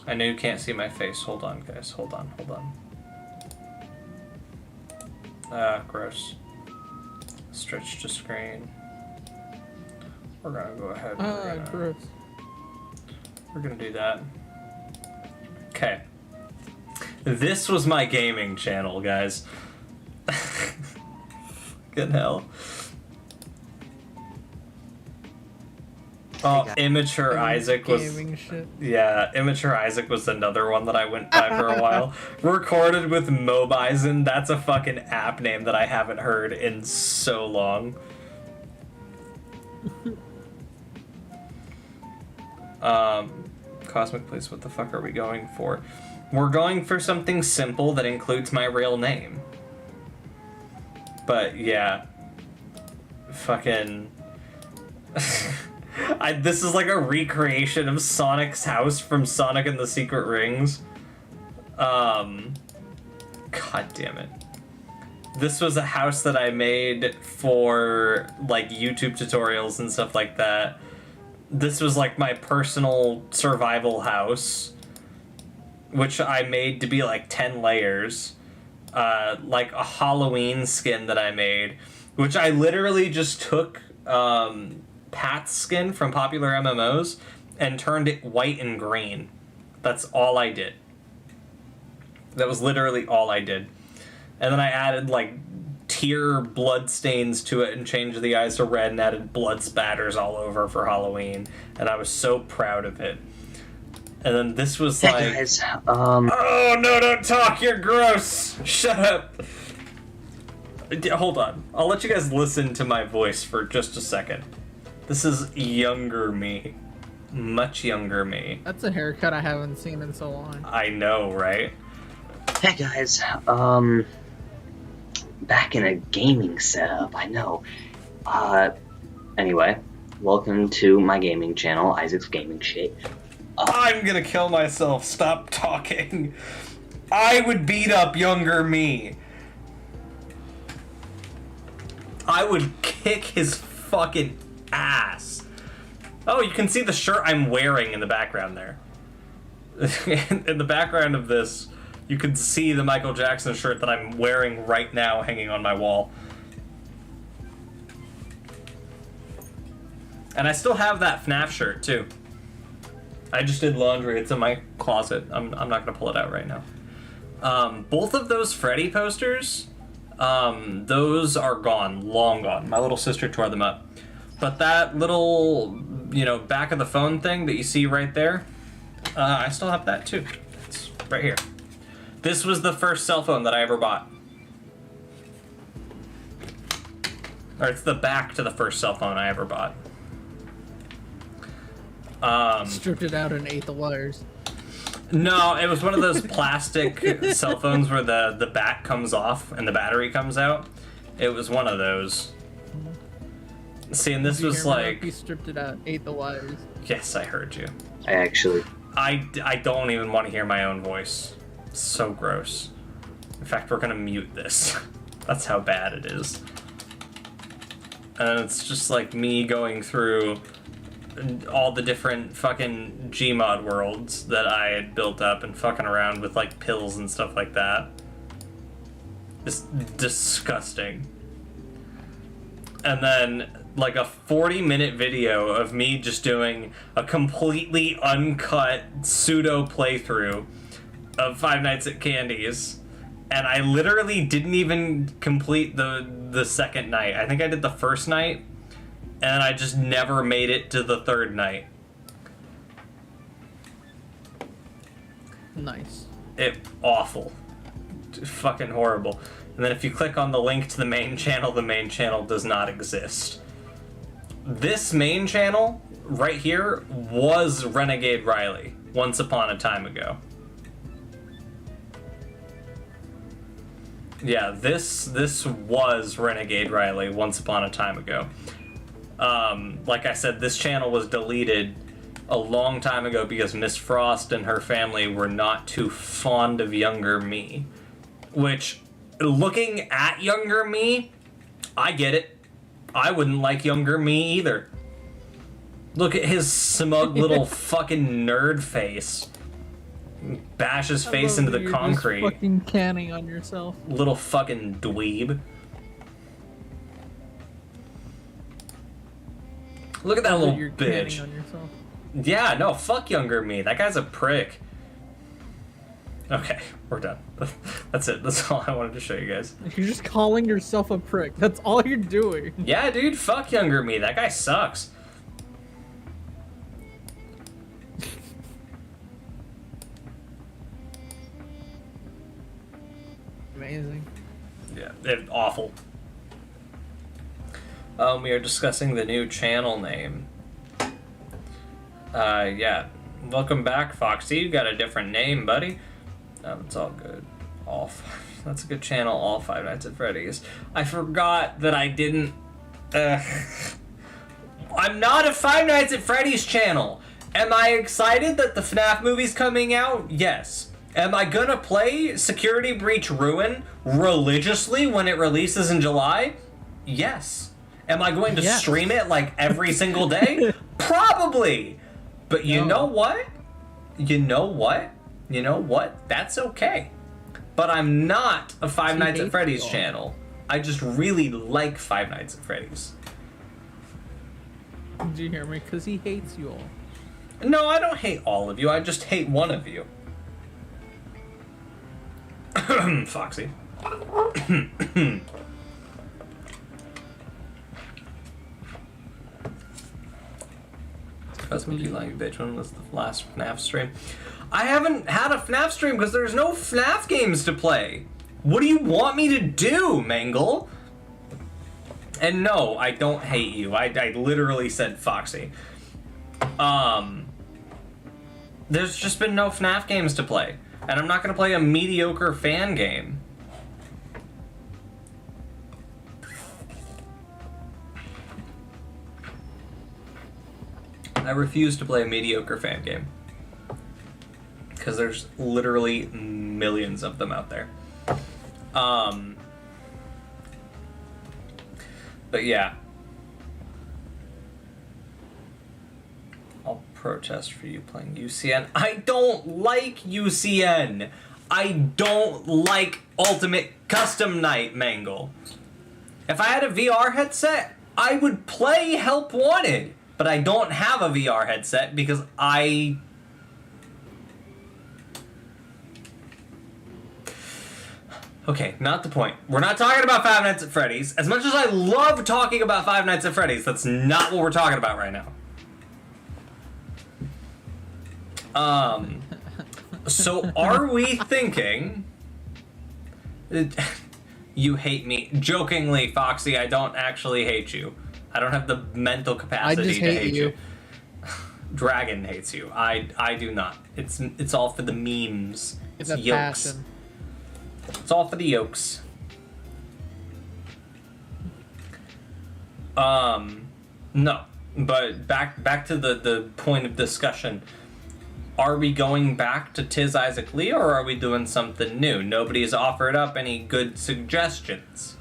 I know you can't see my face. Hold on, guys. Hold on. Ah, gross. Stretch to screen. We're gonna go ahead. Gross. We're gonna do that. Okay. This was my gaming channel, guys. Fucking hell. Oh, Immature Isaac was... Shit. Yeah, Immature Isaac was another one that I went by for a while. Recorded with Mobizen. That's a fucking app name that I haven't heard in so long. Cosmic Police, what the fuck are we going for? We're going for something simple that includes my real name. But, yeah. Fucking... this is like a recreation of Sonic's house from Sonic and the Secret Rings. God damn it. This was a house that I made for, like, YouTube tutorials and stuff like that. This was, like, my personal survival house, which I made to be, like, 10 layers. Like, a Halloween skin that I made, which I literally just took, Pat's skin from popular MMOs and turned it white and green. That's all I did. That was literally all I did. And then I added, like, tear blood stains to it and changed the eyes to red and added blood spatters all over for Halloween. And I was so proud of it. And then this was like... Hey guys, Oh, no, don't talk! You're gross! Shut up! Hold on. I'll let you guys listen to my voice for just a second. This is younger me. Much younger me. That's a haircut I haven't seen in so long. I know, right? Hey guys, back in a gaming setup, I know. Anyway, welcome to my gaming channel, Isaac's Gaming Shit. I'm gonna kill myself. Stop talking. I would beat up younger me. I would kick his fucking ass. Oh, you can see the shirt I'm wearing in the background there. In the background of this, you can see the Michael Jackson shirt that I'm wearing right now hanging on my wall. And I still have that FNAF shirt, too. I just did laundry. It's in my closet. I'm not going to pull it out right now. Both of those Freddy posters, those are gone. Long gone. My little sister tore them up. But that little, you know, back of the phone thing that you see right there, I still have that too. It's right here. This was the first cell phone that I ever bought. Or it's the back to the first cell phone I ever bought. Stripped it out and ate the wires. No, it was one of those plastic cell phones where the back comes off and the battery comes out. It was one of those. See, and this was like... He stripped it out, ate the wires. Yes, I heard you. I don't even want to hear my own voice. It's so gross. In fact, we're gonna mute this. That's how bad it is. And it's just like me going through all the different fucking Gmod worlds that I had built up and fucking around with like pills and stuff like that. Just disgusting. And then like a 40-minute video of me just doing a completely uncut pseudo playthrough of Five Nights at Candy's, and I literally didn't even complete the second night. I think I did the first night, and I just never made it to the third night. Nice. Awful. Fucking horrible. And then if you click on the link to the main channel does not exist. This main channel right here was Renegade Riley once upon a time ago. Yeah, this was Renegade Riley once upon a time ago. Like I said, this channel was deleted a long time ago because Miss Frost and her family were not too fond of younger me. Which, looking at younger me, I get it. I wouldn't like younger me either. Look at his smug little fucking nerd face. Bash his face into the concrete. Just fucking canning on yourself. Little fucking dweeb. Look at that little You're bitch. canning on yourself. Yeah, no, fuck younger me. That guy's a prick. Okay, we're done. That's it. That's all I wanted to show you guys. You're just calling yourself a prick. That's all you're doing. Yeah, dude, fuck younger me. That guy sucks. Amazing. Yeah, awful. We are discussing the new channel name. Yeah. Welcome back, Foxy. You got a different name, buddy. It's all good. That's a good channel, all Five Nights at Freddy's. I forgot that I didn't... I'm not a Five Nights at Freddy's channel. Am I excited that the FNAF movie's coming out? Yes. Am I gonna play Security Breach Ruin religiously when it releases in July? Yes. Am I going to stream it like every single day? Probably. But you know what? You know what? You know what? That's okay. But I'm not a Five Nights at Freddy's channel. I just really like Five Nights at Freddy's. Did you hear me? Because he hates you all. No, I don't hate all of you. I just hate one of you. Foxy. That's what you like, bitch. When was the last FNAF stream? I haven't had a FNAF stream because there's no FNAF games to play. What do you want me to do, Mangle? And no, I don't hate you. I literally said Foxy. There's just been no FNAF games to play. And I'm not going to play a mediocre fan game. I refuse to play a mediocre fan game. Because there's literally millions of them out there. But yeah. I'll protest for you playing UCN. I don't like UCN. I don't like Ultimate Custom Night, Mangle. If I had a VR headset, I would play Help Wanted. But I don't have a VR headset because Okay, not the point. We're not talking about Five Nights at Freddy's. As much as I love talking about Five Nights at Freddy's, that's not what we're talking about right now. So are we thinking... You hate me. Jokingly, Foxy, I don't actually hate you. I don't have the mental capacity to hate you. Dragon hates you. I do not. It's all for the memes. It's a yokes. passion. It's all for the yokes. No. But back to the point of discussion. Are we going back to Tis Isaac Lee or are we doing something new? Nobody's offered up any good suggestions.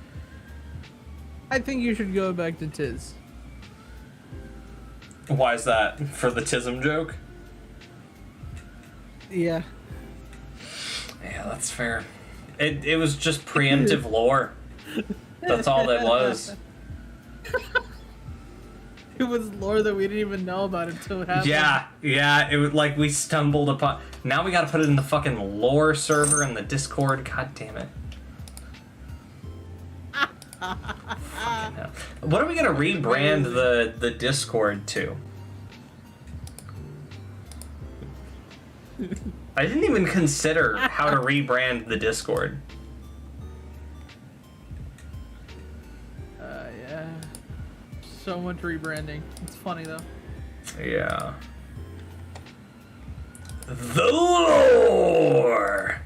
I think you should go back to Tiz. Why is that? For the Tism joke? Yeah. Yeah, that's fair. It was just preemptive lore. That's all that was. It was lore that we didn't even know about until it happened. Yeah, it was like we stumbled upon. Now we gotta put it in the fucking lore server in the Discord. God damn it. Fucking hell. What are we gonna rebrand the Discord to? I didn't even consider how to rebrand the Discord. Yeah. So much rebranding. It's funny though. Yeah. The lore.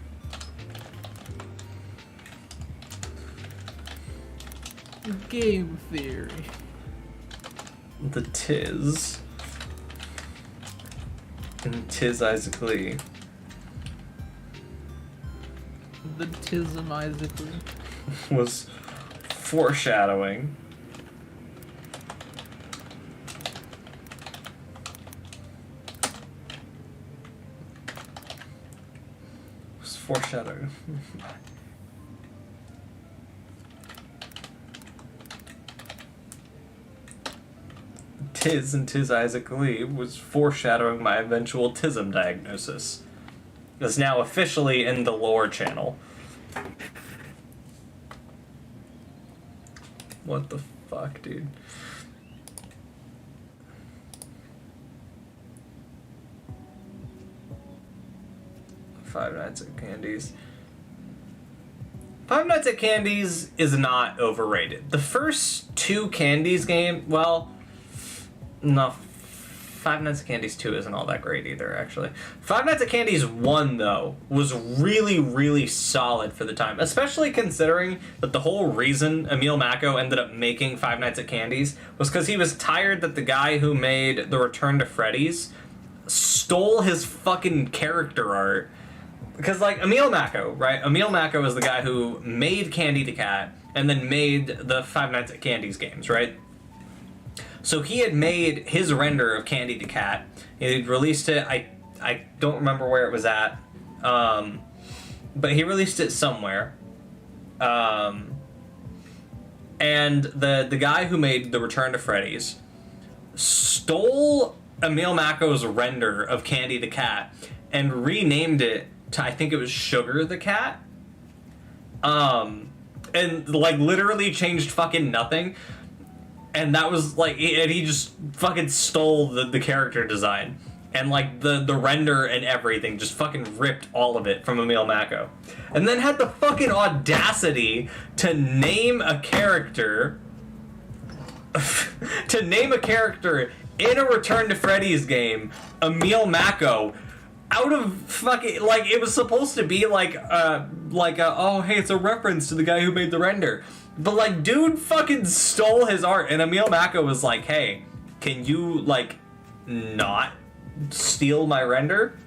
Game theory. The Tiz. And Tiz Isaac Lee. The Tism Isaac Lee. Was foreshadowing. Was foreshadowing. Tiz and Tiz Isaac Lee was foreshadowing my eventual Tism diagnosis. It's now officially in the lore channel. What the fuck, dude? Five Nights at Candy's. Five Nights at Candy's is not overrated. The first two Candy's game, well, no, Five Nights at Candy's 2 isn't all that great either, actually. Five Nights at Candy's 1, though, was really, really solid for the time, especially considering that the whole reason Emil Mako ended up making Five Nights at Candy's was because he was tired that the guy who made The Return to Freddy's stole his fucking character art. Because, like, Emil Mako, right? Emil Mako is the guy who made Candy the Cat and then made the Five Nights at Candy's games, right? So he had made his render of Candy the Cat. He released it. I don't remember where it was at, but he released it somewhere. And the guy who made The Return to Freddy's stole Emil Mako's render of Candy the Cat and renamed it to, I think it was Sugar the Cat. And like literally changed fucking nothing. And that was like, and he just fucking stole the character design. And like the render and everything, just fucking ripped all of it from Emil Mako. And then had the fucking audacity to name a character, in a Return to Freddy's game, Emil Mako, out of fucking, like, it was supposed to be like oh, hey, it's a reference to the guy who made the render. But, like, dude fucking stole his art, and Emil Mako was like, hey, can you, like, not steal my render?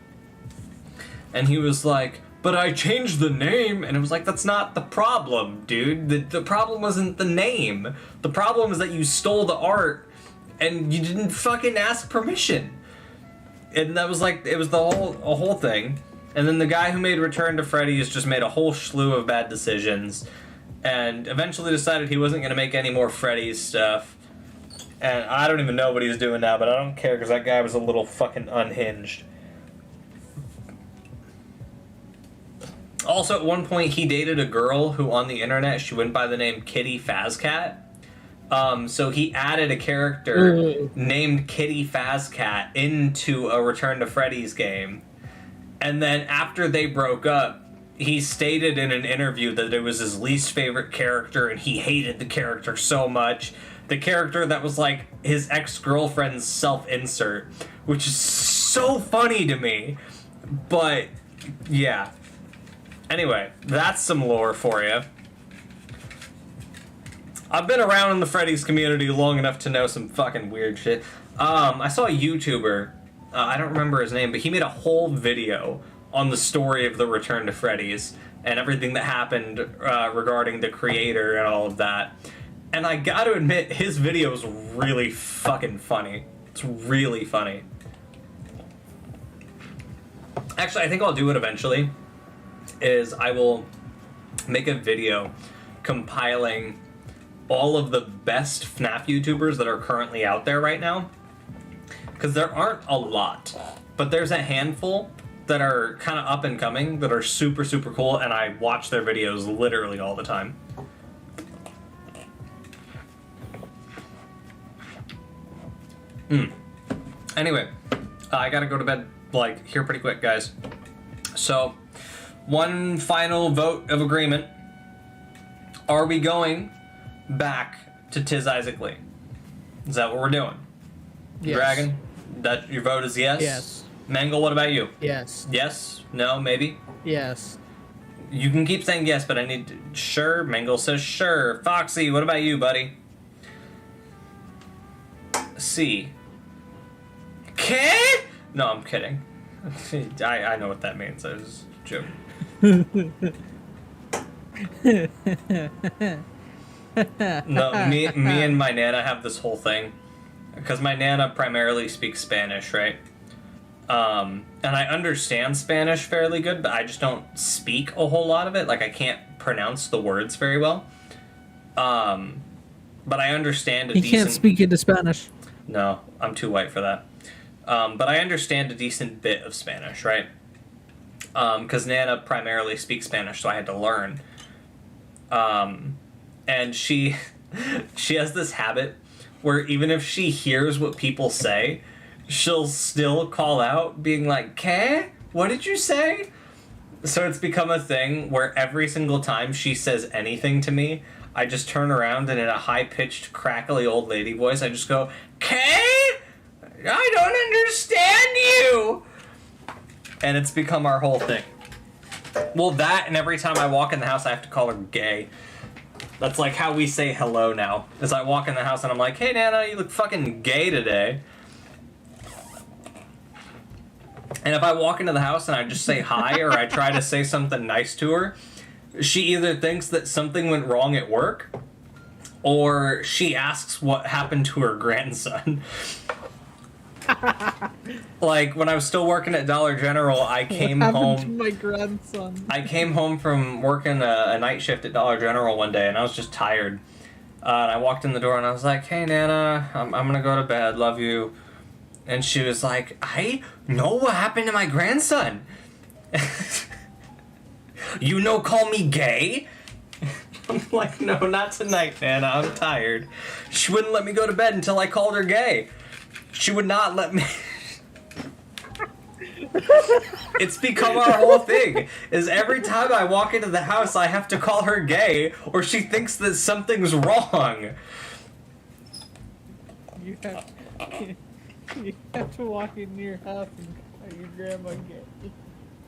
And he was like, but I changed the name, and it was like, that's not the problem, dude. The problem wasn't the name. The problem is that you stole the art, and you didn't fucking ask permission. And that was like, it was a whole thing. And then the guy who made Return to Freddy's just made a whole slew of bad decisions, and eventually decided he wasn't going to make any more Freddy's stuff. And I don't even know what he's doing now, but I don't care because that guy was a little fucking unhinged. Also, at one point, he dated a girl who on the internet, she went by the name Kitty Fazcat. So he added a character named Kitty Fazcat into a Return to Freddy's game. And then after they broke up, he stated in an interview that it was his least favorite character and he hated the character so much. The character that was like his ex-girlfriend's self-insert, which is so funny to me. But, yeah. Anyway, that's some lore for you. I've been around in the Freddy's community long enough to know some fucking weird shit. I saw a YouTuber, I don't remember his name, but he made a whole video on the story of the Return to Freddy's and everything that happened regarding the creator and all of that. And I gotta admit, his video is really fucking funny. It's really funny. Actually, I think I'll do it eventually. Is I will make a video compiling all of the best FNAF YouTubers that are currently out there right now. Because there aren't a lot, but there's a handful that are kind of up and coming that are super, super cool, and I watch their videos literally all the time. Anyway, I gotta go to bed, like, here pretty quick, guys. So, one final vote of agreement. Are we going back to Tis Isaac Lee? Is that what we're doing? Yes. Dragon, that your vote is yes? Yes. Mangle, what about you? Yes. Yes? No? Maybe? Yes. You can keep saying yes, but I need to... Sure? Mangle says sure. Foxy, what about you, buddy? C. K? No, I'm kidding. I know what that means. I was joking. No, me and my Nana have this whole thing. Because my Nana primarily speaks Spanish, right? And I understand Spanish fairly good, but I just don't speak a whole lot of it. Like, I can't pronounce the words very well. But I understand a decent... He can't speak into Spanish. No, I'm too white for that. But I understand a decent bit of Spanish, right? Because Nana primarily speaks Spanish, so I had to learn. And she has this habit where even if she hears what people say, she'll still call out, being like, "¿Qué? What did you say?" So it's become a thing where every single time she says anything to me, I just turn around and in a high-pitched, crackly old lady voice, I just go, "¿Qué? I don't understand you!" And it's become our whole thing. Well, that, and every time I walk in the house, I have to call her gay. That's like how we say hello now. As I walk in the house and I'm like, "Hey, Nana, you look fucking gay today." And if I walk into the house and I just say hi or I try to say something nice to her, she either thinks that something went wrong at work or she asks what happened to her grandson. Like, when I was still working at Dollar General, I came what happened home... to my grandson? I came home from working a night shift at Dollar General one day, and I was just tired. And I walked in the door, and I was like, "Hey, Nana, I'm gonna go to bed. Love you." And she was like, "I know what happened to my grandson." "You know, call me gay?" I'm like, "No, not tonight, Nana. I'm tired." She wouldn't let me go to bed until I called her gay. She would not let me... It's become our whole thing. Is every time I walk into the house, I have to call her gay, or she thinks that something's wrong. You have to walk into your house and call your grandma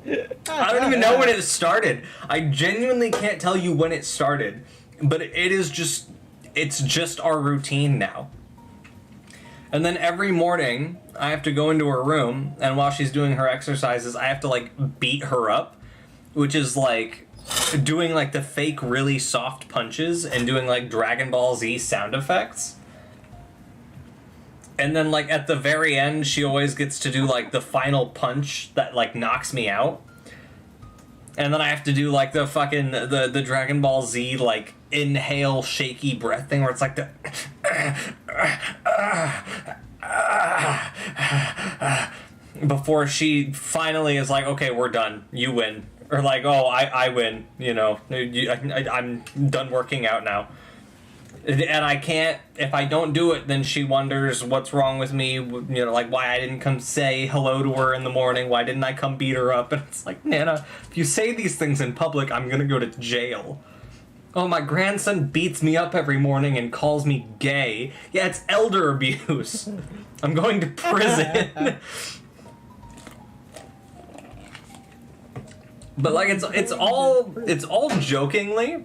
gay. I don't even know when it started. I genuinely can't tell you when it started, but it is just... It's just our routine now. And then every morning, I have to go into her room, and while she's doing her exercises, I have to, like, beat her up, which is, like, doing, like, the fake really soft punches and doing, like, Dragon Ball Z sound effects. And then, like, at the very end, she always gets to do, like, the final punch that, like, knocks me out. And then I have to do, like, the fucking, the Dragon Ball Z, like, inhale shaky breath thing where it's like the... before she finally is like, "Okay, we're done. You win." Or like, "Oh, I win. You know, I'm done working out now." And I can't, if I don't do it, then she wonders what's wrong with me, you know, like why I didn't come say hello to her in the morning, why didn't I come beat her up? And it's like, Nana, if you say these things in public, I'm gonna go to jail. "Oh, my grandson beats me up every morning and calls me gay." Yeah, it's elder abuse. I'm going to prison. But like, it's all jokingly.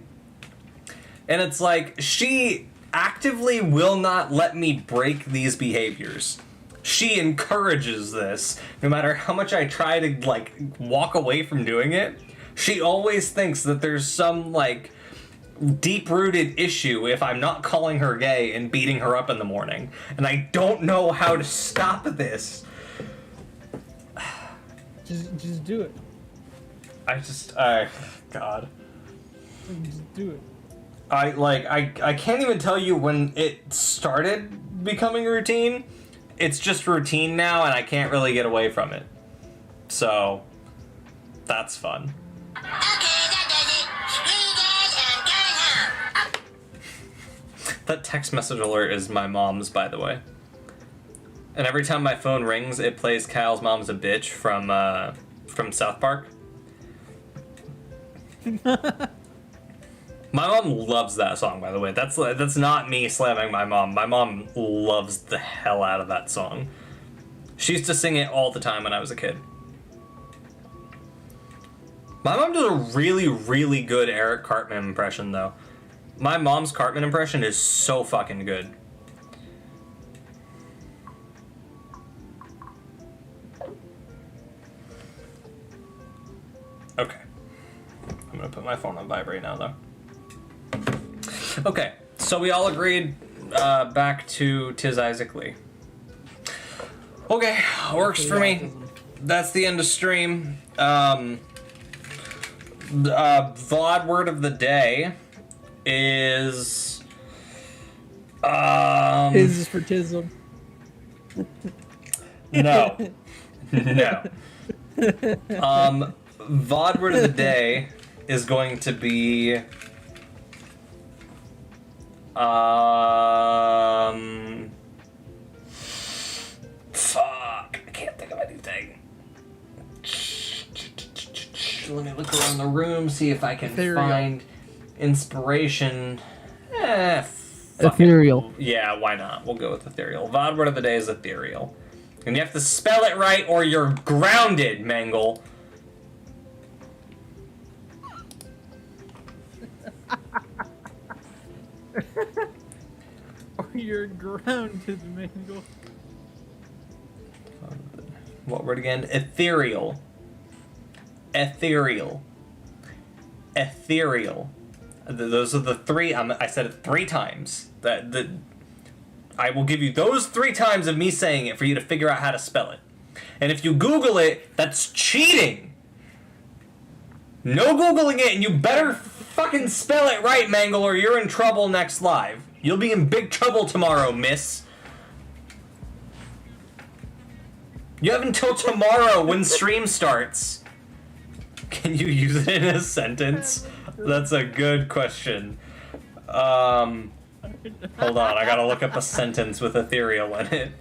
And it's like, she actively will not let me break these behaviors. She encourages this. No matter how much I try to, like, walk away from doing it, she always thinks that there's some, like, deep-rooted issue if I'm not calling her gay and beating her up in the morning. And I don't know how to stop this. Just do it. God. Just do it. I can't even tell you when it started becoming routine. It's just routine now, and I can't really get away from it. So, that's fun. That text message alert is my mom's, by the way. And every time my phone rings, it plays Kyle's Mom's a Bitch from South Park. My mom loves that song, by the way. That's not me slamming my mom. My mom loves the hell out of that song. She used to sing it all the time when I was a kid. My mom does a really, really good Eric Cartman impression, though. My mom's Cartman impression is so fucking good. Okay. I'm gonna put my phone on vibrate now, though. Okay, so we all agreed back to Tis Isaac Lee. Okay, works for me. That's the end of stream. VOD word of the day is Tis is for Tism. No. No. VOD word of the day is going to be fuck, I can't think of anything. Let me look around the room, see if I can find inspiration. Ethereal. Yeah, why not? We'll go with ethereal. VOD word of the day is ethereal. And you have to spell it right or you're grounded, Mangle. Or you're grounded, Mangle. What word again? Ethereal. Ethereal. Ethereal. Those are the three. I said it 3 times. I will give you those 3 times of me saying it for you to figure out how to spell it. And if you Google it, that's cheating. No Googling it, and you better fucking spell it right, Mangle, or you're in trouble next live. You'll be in big trouble tomorrow, miss. You have until tomorrow when stream starts. Can you use it in a sentence? That's a good question. Hold on, I gotta look up a sentence with ethereal in it.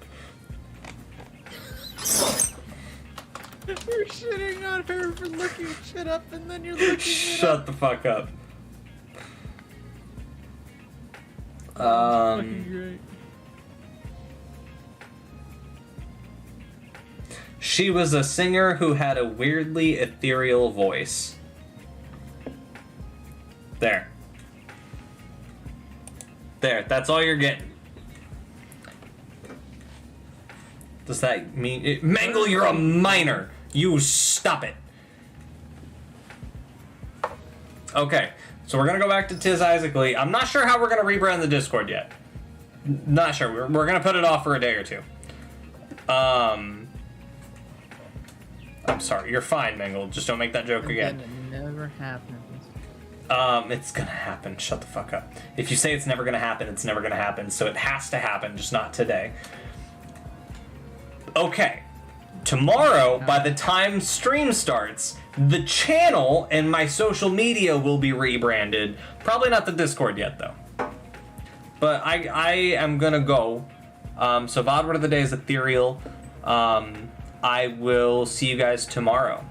You're shitting on her for looking shit up and then you're looking it up. Shut the fuck up. Fucking great. She was a singer who had a weirdly ethereal voice. There. There, that's all you're getting. Does that mean... Mangle, you're a minor! You stop it! Okay, so we're gonna go back to Tis Isaac Lee. I'm not sure how we're gonna rebrand the Discord yet. Not sure. We're gonna put it off for a day or 2. I'm sorry. You're fine, Mangle. Just don't make that joke again. It never happens. It's gonna happen. Shut the fuck up. If you say it's never gonna happen, it's never gonna happen. So it has to happen, just not today. Okay. Tomorrow, by the time stream starts, the channel and my social media will be rebranded. Probably not the Discord yet, though. But I am gonna go. So VOD word of the day is ethereal. I will see you guys tomorrow.